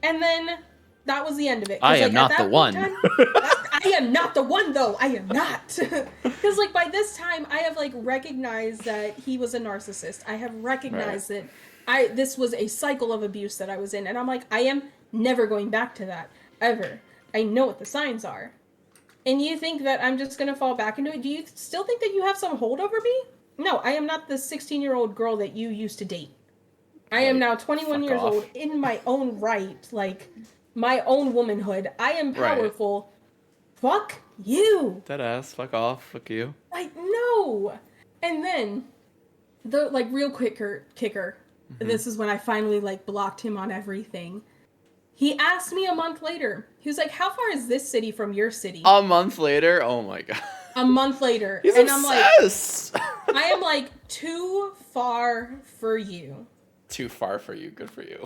And then that was the end of it. I am not the one. I am not the one, though. I am not. Because, like, by this time, I have, like, recognized that he was a narcissist. I have recognized that this was a cycle of abuse that I was in. And I'm like, I am never going back to that. Ever. I know what the signs are. And you think that I'm just going to fall back into it? Do you still think that you have some hold over me? No, I am not the 16-year-old girl that you used to date. I am now 21 years old in my own right, like, my own womanhood. I am powerful. Fuck you. Dead ass. Fuck off. Fuck you. Like, no. And then, the, like, real kicker, this is when I finally, like, blocked him on everything. He asked me a month later. He was like, how far is this city from your city? A month later? Oh my god. A month later. He's and obsessed. I'm like, I am, like, too far for you. Too far for you. Good for you.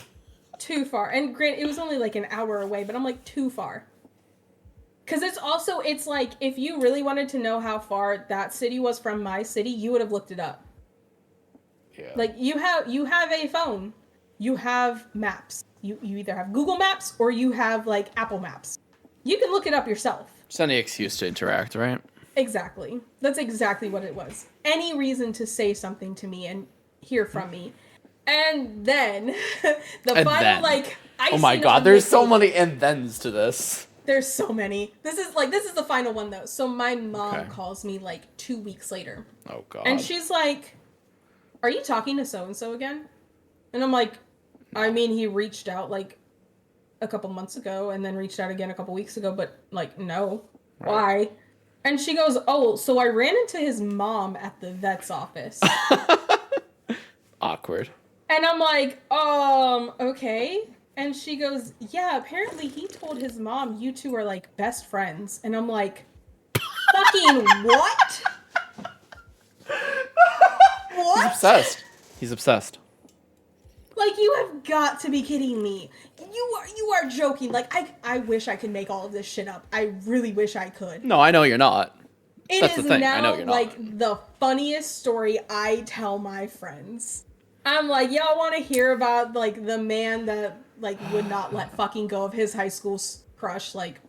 Too far. And granted, it was only like an hour away, but I'm like, too far. Because it's like, if you really wanted to know how far that city was from my city, you would have looked it up. Yeah. Like, you have a phone. You have maps. You either have Google Maps or you have, like, Apple Maps. You can look it up yourself. Just any excuse to interact, right? Exactly. That's exactly what it was. Any reason to say something to me and hear from me. And then, like, oh my god, there's so many and thens to this. There's so many. This is the final one, though. So my mom calls me, like, 2 weeks later. Oh god. And she's like, are you talking to so-and-so again? And I'm like, I mean, he reached out, like, a couple months ago and then reached out again a couple weeks ago, but, like, no. Right. Why? And she goes, oh, so I ran into his mom at the vet's office. Awkward. And I'm like, okay. And she goes, yeah, apparently he told his mom you two are, like, best friends. And I'm like, fucking what? What? He's obsessed. He's obsessed. Like, you have got to be kidding me. You are joking. Like, I wish I could make all of this shit up. I really wish I could. No, I know you're not. That's the thing. Now, I know you're not. Like, the funniest story I tell my friends. I'm like, y'all want to hear about, like, the man that, like, would not let fucking go of his high school crush, like,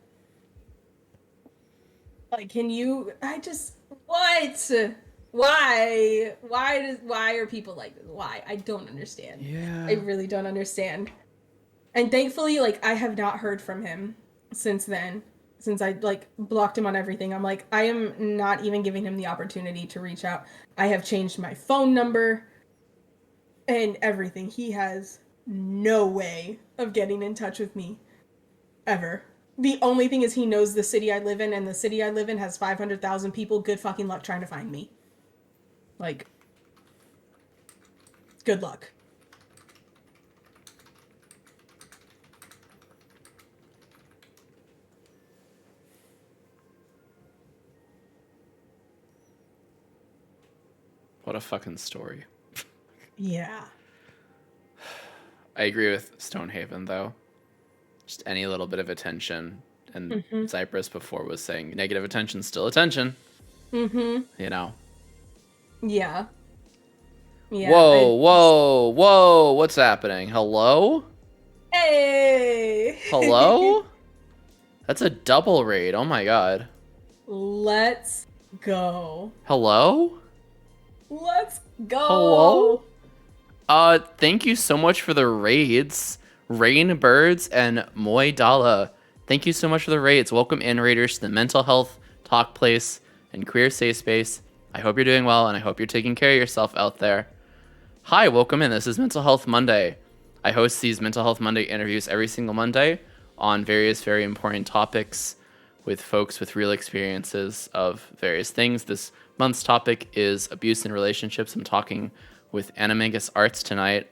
can you, what? Why are people like this? Why? I don't understand. Yeah. I really don't understand. And thankfully, like, I have not heard from him since then. Since I, like, blocked him on everything. I'm like, I am not even giving him the opportunity to reach out. I have changed my phone number and everything. He has no way of getting in touch with me. Ever. The only thing is he knows the city I live in, and the city I live in has 500,000 people. Good fucking luck trying to find me. Like, good luck. What a fucking story. Yeah. I agree with Stonehaven, though. Just any little bit of attention. And Cypress before was saying negative attention, still attention. You know? Yeah. Yeah. Whoa. What's happening? Hello? Hey! Hello? That's a double raid. Oh my god. Let's go. Hello? Let's go. Hello? Thank you so much for the raids. Rain Birds and Moy Dala. Thank you so much for the raids. Welcome in, raiders, to the mental health talk place and queer safe space. I hope you're doing well, and I hope you're taking care of yourself out there. Hi, welcome in. This is Mental Health Monday. I host these Mental Health Monday interviews every single Monday on various very important topics with folks with real experiences of various things. This month's topic is abuse in relationships. I'm talking with AnimagusArts tonight.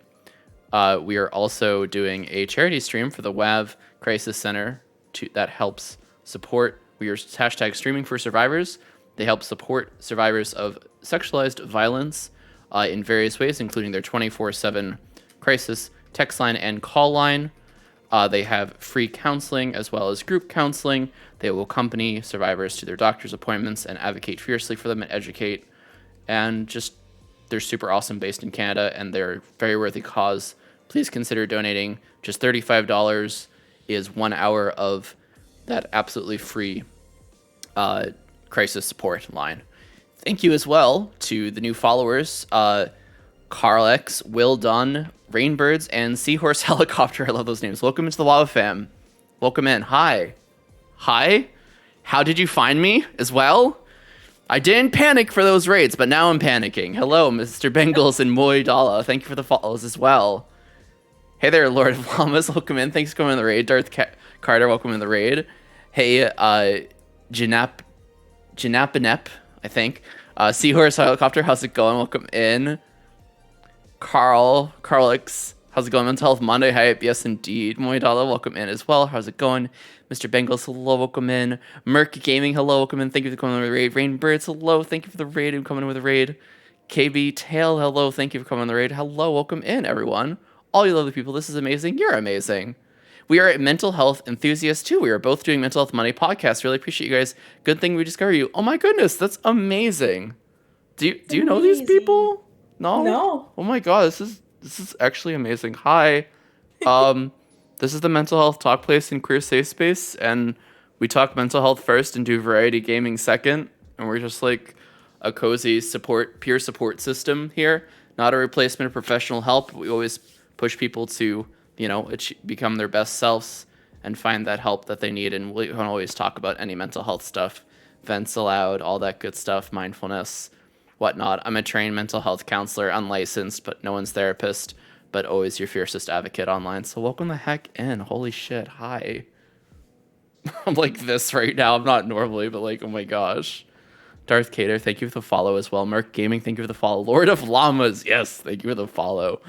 We are also doing a charity stream for the WAV Crisis Center that helps support. We are hashtag streaming for survivors. They help support survivors of sexualized violence in various ways, including their 24/7 crisis text line and call line. They have free counseling as well as group counseling. They will accompany survivors to their doctor's appointments and advocate fiercely for them and educate. And just, they're super awesome, based in Canada, and they're a very worthy cause. Please consider donating. Just $35 is 1 hour of that absolutely free crisis support line. Thank you as well to the new followers, Carl X, Will Dunn, Rainbirds, and Seahorse Helicopter. I love those names. Welcome into the Waba fam. Welcome in. Hi. Hi. How did you find me as well? I didn't panic for those raids, but now I'm panicking. Hello, Mr. Bengals and Moy Dala. Thank you for the follows as well. Hey there, Lord of Llamas. Welcome in. Thanks for coming in the raid. Darth Carter, welcome in the raid. Hey, Janapanep, I think. Seahorse Helicopter, how's it going? Welcome in. Carlix, how's it going? Mental Health Monday hype, yes indeed. Moidala, welcome in as well. How's it going? Mr. Bengals, hello, welcome in. Merc Gaming, hello, welcome in. Thank you for coming in with the raid. Rainbirds, hello, thank you for the raid and coming in with the raid. KB Tail, hello, thank you for coming in the raid. Hello, welcome in, everyone. All you lovely people, this is amazing. You're amazing. We are mental health enthusiasts too. We are both doing Mental Health Monday podcast. Really appreciate you guys. Good thing we discovered you. Oh my goodness, that's amazing. Do you know these people? No. Oh my god, this is actually amazing. Hi. This is the Mental Health Talk Place and Queer Safe Space, and we talk mental health first and do variety gaming second, and we're just like a cozy peer support system here. Not a replacement of professional help. We always push people to, become their best selves and find that help that they need, and we can always talk about any mental health stuff. Vents allowed, all that good stuff, mindfulness, whatnot. I'm a trained mental health counselor, unlicensed, but no one's therapist, but always your fiercest advocate online. So welcome the heck in. Holy shit. Hi. I'm like this right now. I'm not normally, but like, oh my gosh. Darth Cater, thank you for the follow as well. Merc Gaming, thank you for the follow. Lord of Llamas, yes, thank you for the follow.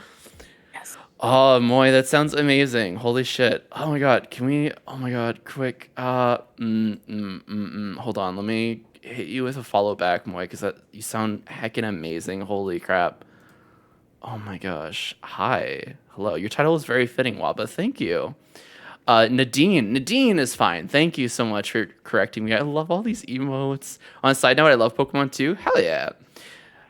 Yes. Oh, Moy, that sounds amazing. Holy shit. Oh my god, quick. Hold on, let me hit you with a follow back, Moy, because you sound heckin' amazing. Holy crap. Oh my gosh. Hi. Hello. Your title is very fitting, Waba. Thank you. Nadine is fine. Thank you so much for correcting me. I love all these emotes. On a side note, I love Pokemon too. Hell yeah.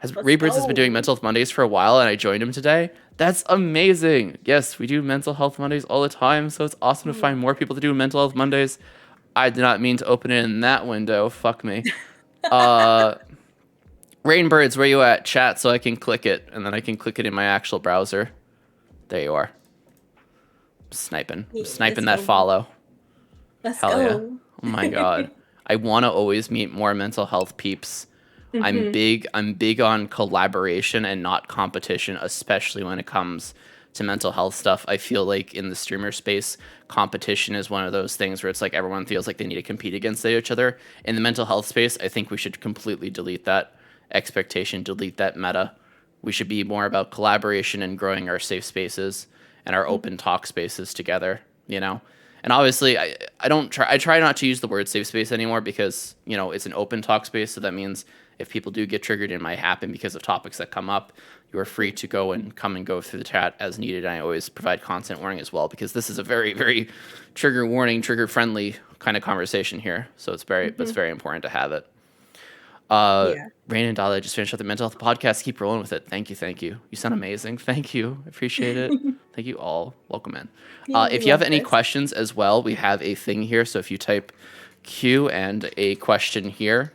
Raybirds has been doing Mental Health Mondays for a while, and I joined him today. That's amazing. Yes, we do Mental Health Mondays all the time, so it's awesome to find more people to do Mental Health Mondays. I did not mean to open it in that window. Fuck me. Rainbirds, where you at? Chat so I can click it, and then I can click it in my actual browser. There you are. Sniping that follow. Let's Hell go. yeah. Oh my god. I want to always meet more mental health peeps. Mm-hmm. I'm big on collaboration and not competition, especially when it comes to mental health stuff. I feel like in the streamer space, competition is one of those things where it's like everyone feels like they need to compete against each other. In the mental health space, I think we should completely delete that expectation, delete that meta. We should be more about collaboration and growing our safe spaces and our open talk spaces together, And obviously I try not to use the word safe space anymore because, it's an open talk space. So that means if people do get triggered, it might happen because of topics that come up. You are free to go and come and go through the chat as needed. And I always provide content warning as well, because this is a very, very trigger warning, trigger friendly kind of conversation here. So it's very important to have it. Rain and Dahlia just finished up the mental health podcast. Keep rolling with it. Thank you. You sound amazing. Thank you. I appreciate it. Thank you all. Welcome in. If you have any questions as well, we have a thing here. So if you type Q and a question here,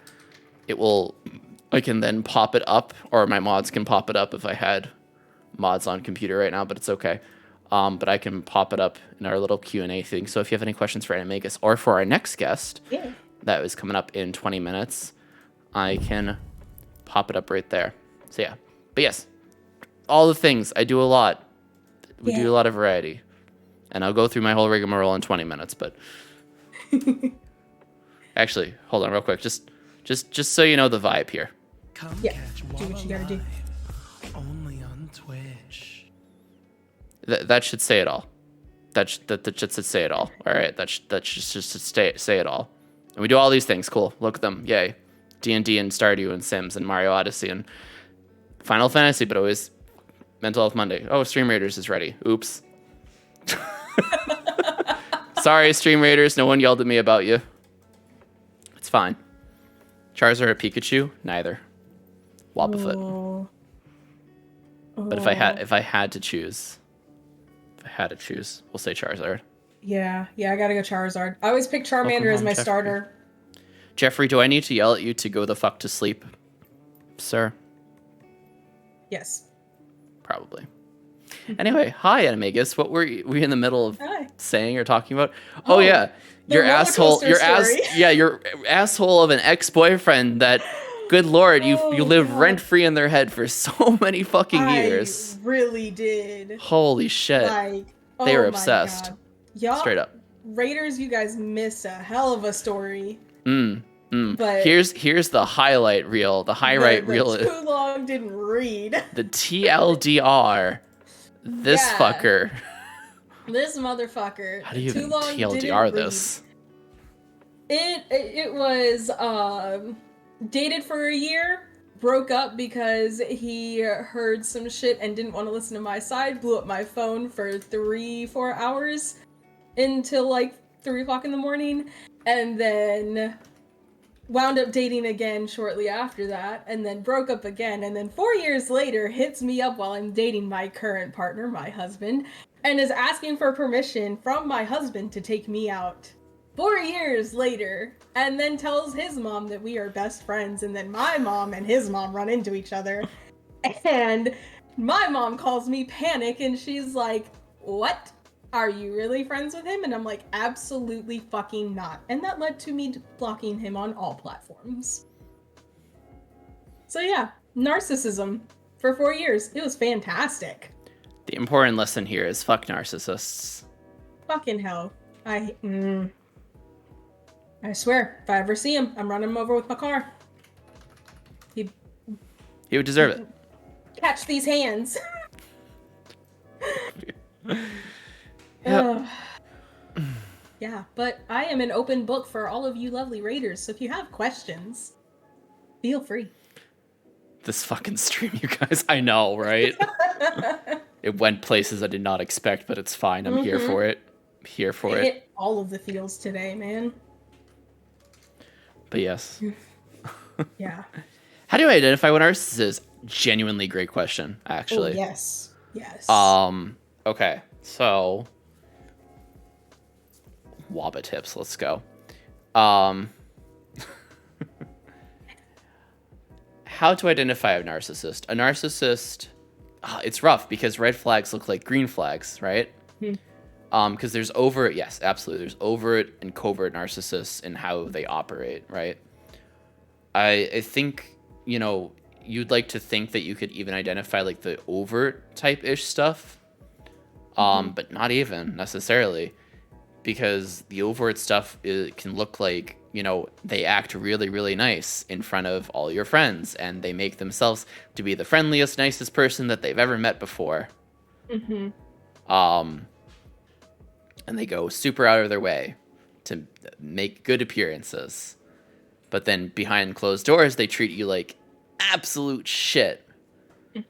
I can then pop it up, or my mods can pop it up if I had mods on computer right now, but it's okay. But I can pop it up in our little Q&A thing. So if you have any questions for Animagus or for our next guest, that is coming up in 20 minutes, I can pop it up right there. So yeah, but yes, all the things I do a lot. We do a lot of variety, and I'll go through my whole rigmarole in 20 minutes. But actually, hold on real quick. Just so you know the vibe here. Yeah, do what you gotta do. Only on Twitch. That should say it all. That should say it all. All right, that should just say it all. And we do all these things. Cool. Look at them. Yay. D&D and Stardew and Sims and Mario Odyssey and Final Fantasy, but always Mental Health Monday. Oh, Stream Raiders is ready. Oops. Sorry, Stream Raiders. No one yelled at me about you. It's fine. Charizard or Pikachu? Neither. Wobbuffet. Oh. But if I had to choose, we'll say Charizard. Yeah, I gotta go Charizard. I always pick Charmander Welcome as home, my Jeffrey. starter. Jeffrey, do I need to yell at you to go the fuck to sleep, sir? Yes. Probably. Anyway, hi, Animagus. What were we in the middle of Hi. saying or talking about? Oh yeah, the your roller asshole. coaster Your story. your asshole of an ex-boyfriend that. Good lord, you Oh, lived God. rent free in their head for so many fucking years. I really did. Holy shit. Like, They were oh my obsessed. God. Y'all, Straight up. Raiders, you guys missed a hell of a story. But Here's the highlight reel. The highlight reel is too long didn't read. the TLDR. This Yeah. fucker. This motherfucker. How do you too even long TLDR didn't this? Read. It was dated for a year, broke up because he heard some shit and didn't want to listen to my side, blew up my phone for 3-4 hours until like 3 o'clock in the morning, and then wound up dating again shortly after that, and then broke up again, and then 4 years later hits me up while I'm dating my current partner, my husband, and is asking for permission from my husband to take me out. 4 years later, and then tells his mom that we are best friends, and then my mom and his mom run into each other, and my mom calls me panic, and she's like, what? Are you really friends with him? And I'm like, absolutely fucking not. And that led to me blocking him on all platforms. So yeah, narcissism for 4 years. It was fantastic. The important lesson here is fuck narcissists. Fucking hell. I swear, if I ever see him, I'm running him over with my car. He would deserve it. Catch these hands. Yep. Yeah, but I am an open book for all of you lovely raiders, so if you have questions, feel free. This fucking stream, you guys. I know, right? It went places I did not expect, but it's fine. I'm here for it. Here for it. Hit all of the feels today, man. But yes. Yeah. How do I identify what narcissist is? Genuinely great question, actually. Oh, yes. Yes. Okay. So Waba tips, let's go. How to identify a narcissist? A narcissist, it's rough because red flags look like green flags, right? Because there's overt, yes, absolutely. There's overt and covert narcissists in how they operate, right? I think, you know, you'd like to think that you could even identify like the overt type-ish stuff, but not even necessarily, because the overt stuff can look like, you know, they act really, really nice in front of all your friends, and they make themselves to be the friendliest, nicest person that they've ever met before. And they go super out of their way to make good appearances. But then behind closed doors, they treat you like absolute shit.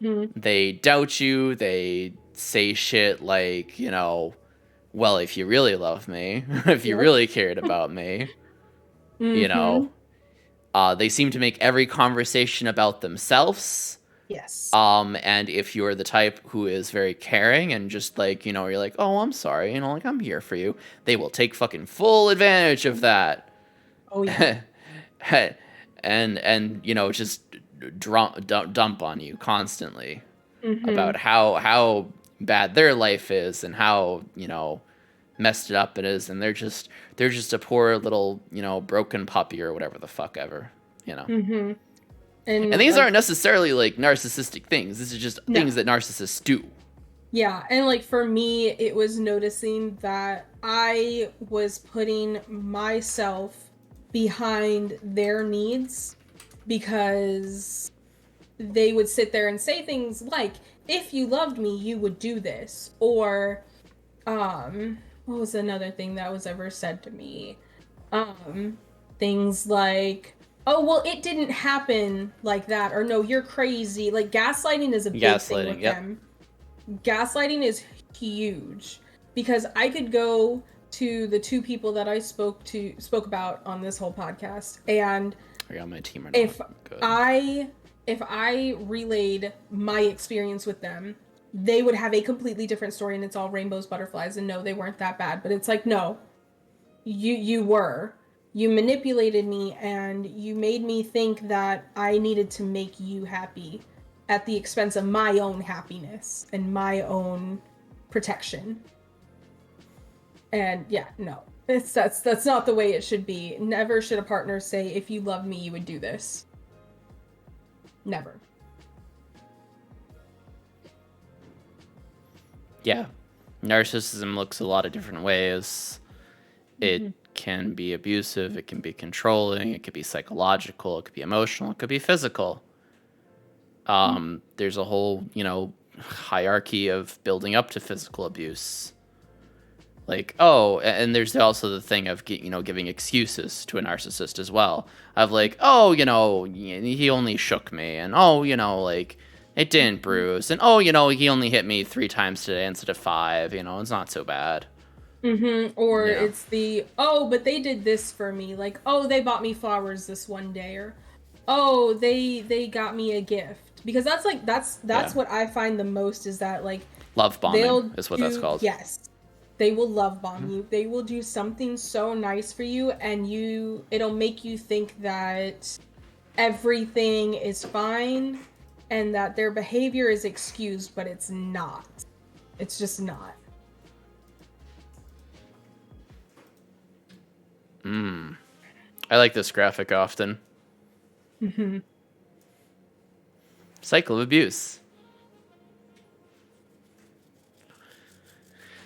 They doubt you. They say shit like, you know, well, if you really love me, if you really cared about me, you know, they seem to make every conversation about themselves. Yes. And if you're the type who is very caring and just like, you know, you're like, oh, I'm sorry, you know, like I'm here for you, they will take fucking full advantage of that. Oh yeah. and you know, just dump on you constantly about how bad their life is and how, you know, messed it up it is, and they're just a poor little, you know, broken puppy or whatever the fuck ever, you know. And these aren't necessarily like narcissistic things. This is just things that narcissists do. Yeah, and like for me, it was noticing that I was putting myself behind their needs because they would sit there and say things like, if you loved me, you would do this. Or, what was another thing that was ever said to me? Things like, oh, well, it didn't happen like that. Or no, you're crazy. Like gaslighting is a big thing with them. Gaslighting is huge because I could go to the two people that I spoke about on this whole podcast, and Are you on my team or not? if Good. if I relayed my experience with them, they would have a completely different story, and it's all rainbows, butterflies, and no, they weren't that bad. But it's like, no, you were. You manipulated me, and you made me think that I needed to make you happy at the expense of my own happiness and my own protection. And yeah, no. That's not the way it should be. Never should a partner say, if you love me, you would do this. Never. Yeah. Narcissism looks a lot of different ways. It can be abusive, it can be controlling, it could be psychological, it could be emotional, it could be physical. There's a whole, hierarchy of building up to physical abuse. Like, and there's also the thing of, giving excuses to a narcissist as well. Of like, he only shook me, and like, it didn't bruise, and he only hit me 3 times today instead of 5, it's not so bad. Or Yeah. it's the, but they did this for me. Like, they bought me flowers this one day, or they got me a gift. Because that's Yeah. what I find the most, is that like Love bombing is what that's called. Yes. They will love bomb you. They will do something so nice for you, and it'll make you think that everything is fine and that their behavior is excused, but it's not. It's just not. I like this graphic often. Cycle of abuse.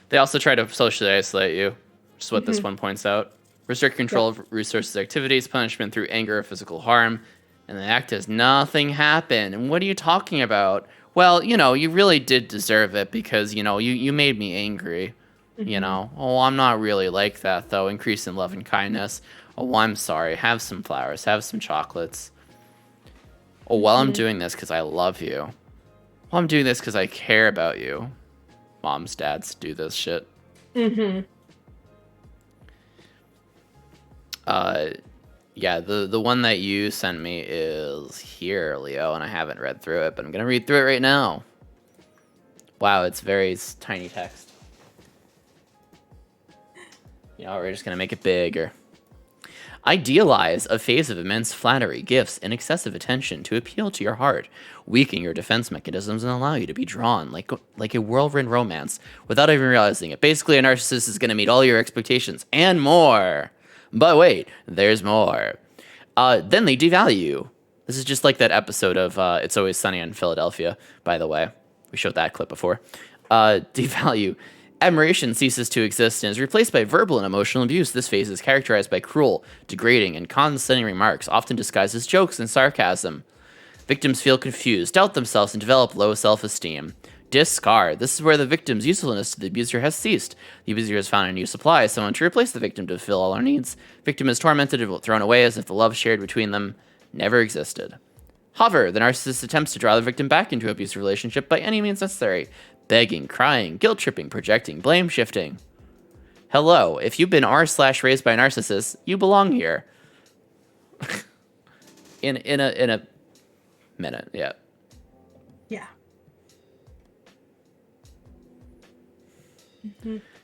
They also try to socially isolate you, which is what this one points out. Restrict control of resources, activities, punishment through anger or physical harm, and they act as nothing happened. And what are you talking about? Well, you really did deserve it because, you made me angry. I'm not really like that, though. Increase in love and kindness. Oh, I'm sorry. Have some flowers. Have some chocolates. Oh, well, I'm doing this because I love you. Well, I'm doing this because I care about you. Moms, dads do this shit. Yeah, the one that you sent me is here, Leo, and I haven't read through it, but I'm going to read through it right now. Wow, it's very tiny text. We're just going to make it bigger. Idealize a phase of immense flattery, gifts, and excessive attention to appeal to your heart, weaken your defense mechanisms, and allow you to be drawn like a whirlwind romance without even realizing it. Basically, a narcissist is going to meet all your expectations and more. But wait, there's more. Then they devalue you. This is just like that episode of It's Always Sunny in Philadelphia, by the way. We showed that clip before. Devalue. Admiration ceases to exist and is replaced by verbal and emotional abuse. This phase is characterized by cruel, degrading, and condescending remarks, often disguised as jokes and sarcasm. Victims feel confused, doubt themselves, and develop low self-esteem. Discard. This is where the victim's usefulness to the abuser has ceased. The abuser has found a new supply, someone to replace the victim to fulfill all our needs. Victim is tormented and thrown away as if the love shared between them never existed. Hover. The narcissist attempts to draw the victim back into an abusive relationship by any means necessary. Begging, crying, guilt-tripping, projecting, blame-shifting. Hello, if you've been r/raised by a narcissist, you belong here. in a minute, yeah. Yeah.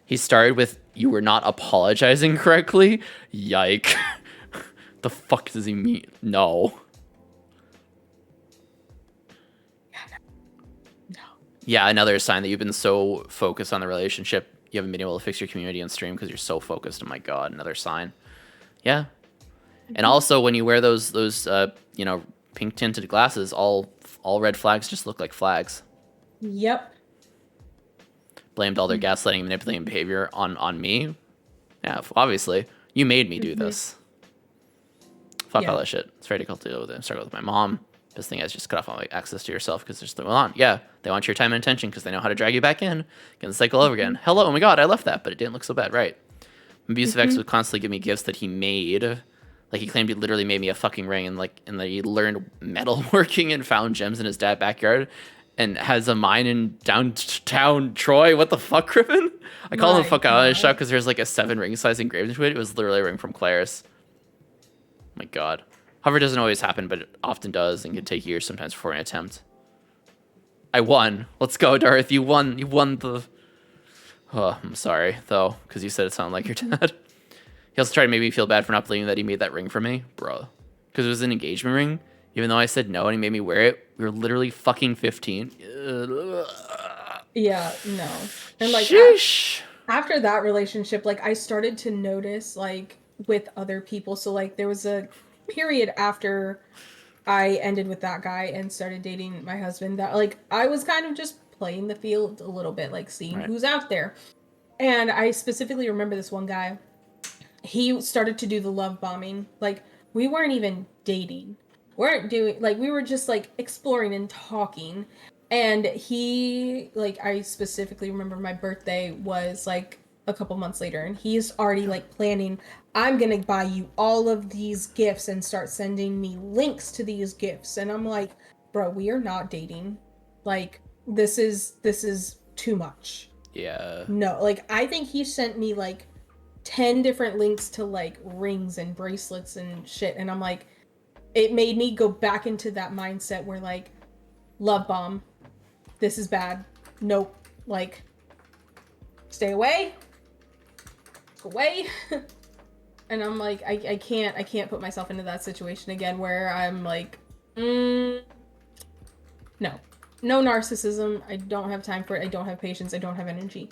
He started with, "You were not apologizing correctly." Yike. The fuck does he mean? No. Yeah, another sign that you've been so focused on the relationship, you haven't been able to fix your community and stream because you're so focused. Oh my god, another sign. Yeah. And also, when you wear those pink tinted glasses, all red flags just look like flags. Yep. Blamed all their gaslighting and manipulating behavior on me. Yeah, obviously. You made me do this. Fuck all that shit. It's very difficult to deal with it. Struggle with my mom. Best thing is just cut off all access to yourself because there's still on. Yeah, they want your time and attention because they know how to drag you back in. Get the cycle over again. Hello, oh my god, I left that, but it didn't look so bad, right? Abusive ex would constantly give me gifts that he made. Like, he claimed he literally made me a fucking ring and that he learned metalworking and found gems in his dad's backyard. and has a mine in downtown Troy. What the fuck, Griffin? I call him the fuck out of shop because there's like a 7 ring size engraved into it. It was literally a ring from Claire's. My god. However, it doesn't always happen, but it often does and can take years sometimes before an attempt. I won. Let's go, Darth. You won. You won the... Oh, I'm sorry, though, because you said it sounded like your dad. He also tried to make me feel bad for not believing that he made that ring for me. Bro. Because it was an engagement ring. Even though I said no and he made me wear it, we were literally fucking 15. Yeah, no. And like after that relationship, like I started to notice like with other people. So like there was a period after I ended with that guy and started dating my husband that like I was kind of just playing the field a little bit, like seeing who's out there. And I specifically remember this one guy. He started to do the love bombing. Like we weren't even dating. We were just like exploring and talking. And he, like, I specifically remember my birthday was like a couple months later, and he's already like planning, I'm gonna buy you all of these gifts and start sending me links to these gifts. And I'm like, bro, we are not dating. Like, this is too much. Yeah. No, like I think he sent me like 10 different links to like rings and bracelets and shit. And I'm like, it made me go back into that mindset where like, love bomb, this is bad, nope, like, stay away, and I'm like, I can't put myself into that situation again where I'm like, no narcissism, I don't have time for it, I don't have patience, I don't have energy.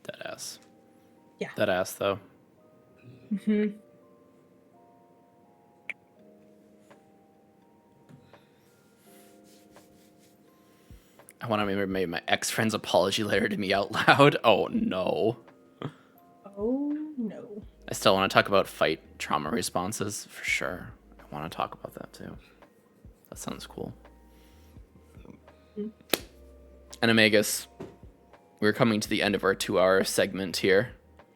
That ass. Yeah. That ass, though. Mm-hmm. I want to make my ex-friend's apology letter to me out loud. Oh, no. Oh, no. I still want to talk about fight trauma responses, for sure. I want to talk about that, too. That sounds cool. Mm-hmm. Animagus, we're coming to the end of our 2-hour segment here.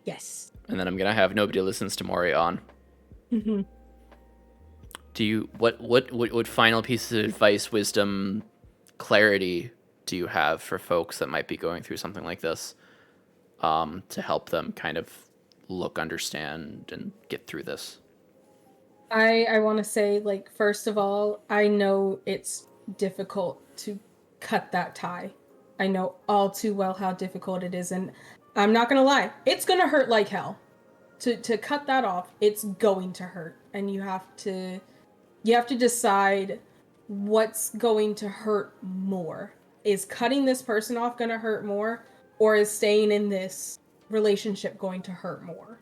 Yes. And then I'm going to have Nobody Listens to Mori on. Mm-hmm. Do you... What final pieces of advice, wisdom, clarity do you have for folks that might be going through something like this, to help them kind of look, understand, and get through this? I want to say, like, first of all, I know it's difficult to cut that tie. I know all too well how difficult it is, and I'm not gonna lie, it's gonna hurt like hell. To cut that off, it's going to hurt, and you have to decide what's going to hurt more. Is cutting this person off going to hurt more, or is staying in this relationship going to hurt more?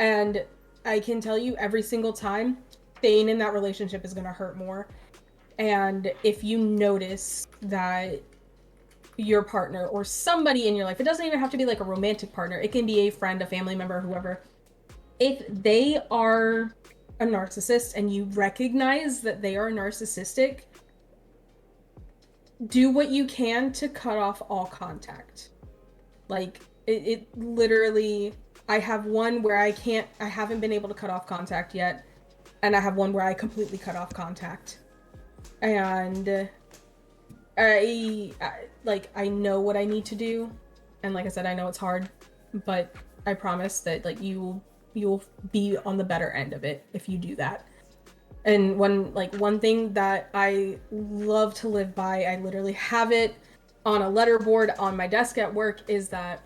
And I can tell you every single time, staying in that relationship is going to hurt more. And if you notice that your partner or somebody in your life, it doesn't even have to be like a romantic partner, it can be a friend, a family member, whoever, if they are a narcissist and you recognize that they are narcissistic, do what you can to cut off all contact. Like, it literally, I have one where I haven't been able to cut off contact yet, and I have one where I completely cut off contact. And I know what I need to do, and like I said, I know it's hard, but I promise that like you'll be on the better end of it if you do that. And one thing that I love to live by, I literally have it on a letterboard on my desk at work, is that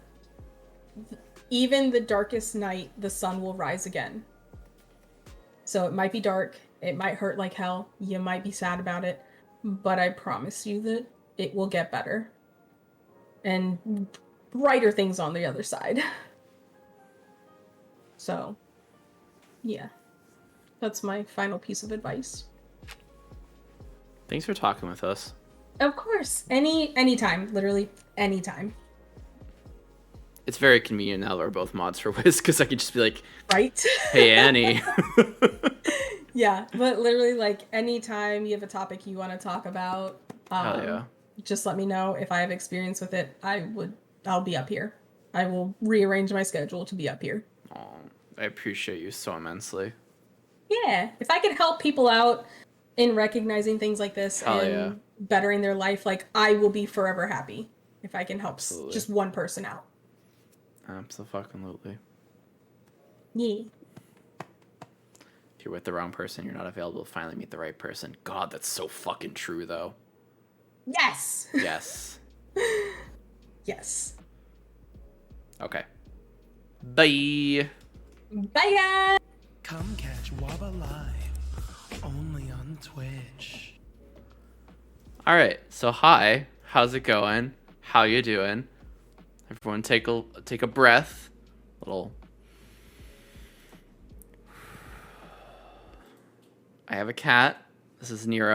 even the darkest night, the sun will rise again. So it might be dark, it might hurt like hell, you might be sad about it, but I promise you that it will get better. And brighter things on the other side. So, yeah. That's my final piece of advice. Thanks for talking with us. Of course. Anytime. Literally anytime. It's very convenient now that we're both mods for Wiz, because I could just be like, right? Hey, Annie. Yeah, but literally, like, anytime you have a topic you want to talk about, Hell yeah. Just let me know. If I have experience with it, I'll be up here. I will rearrange my schedule to be up here. Oh, I appreciate you so immensely. Yeah, if I could help people out in recognizing things like this Hell and yeah. bettering their life, like, I will be forever happy if I can help Absolutely. just one person out. Absolutely. Yeah. If you're with the wrong person, you're not available to finally meet the right person. God, that's so fucking true, though. Yes. Yes. Yes. Okay. Bye. Bye, guys. Come catch Waba live only on Twitch. All right. So hi, how's it going? How you doing? Everyone, take a breath. Little. I have a cat. This is Nero.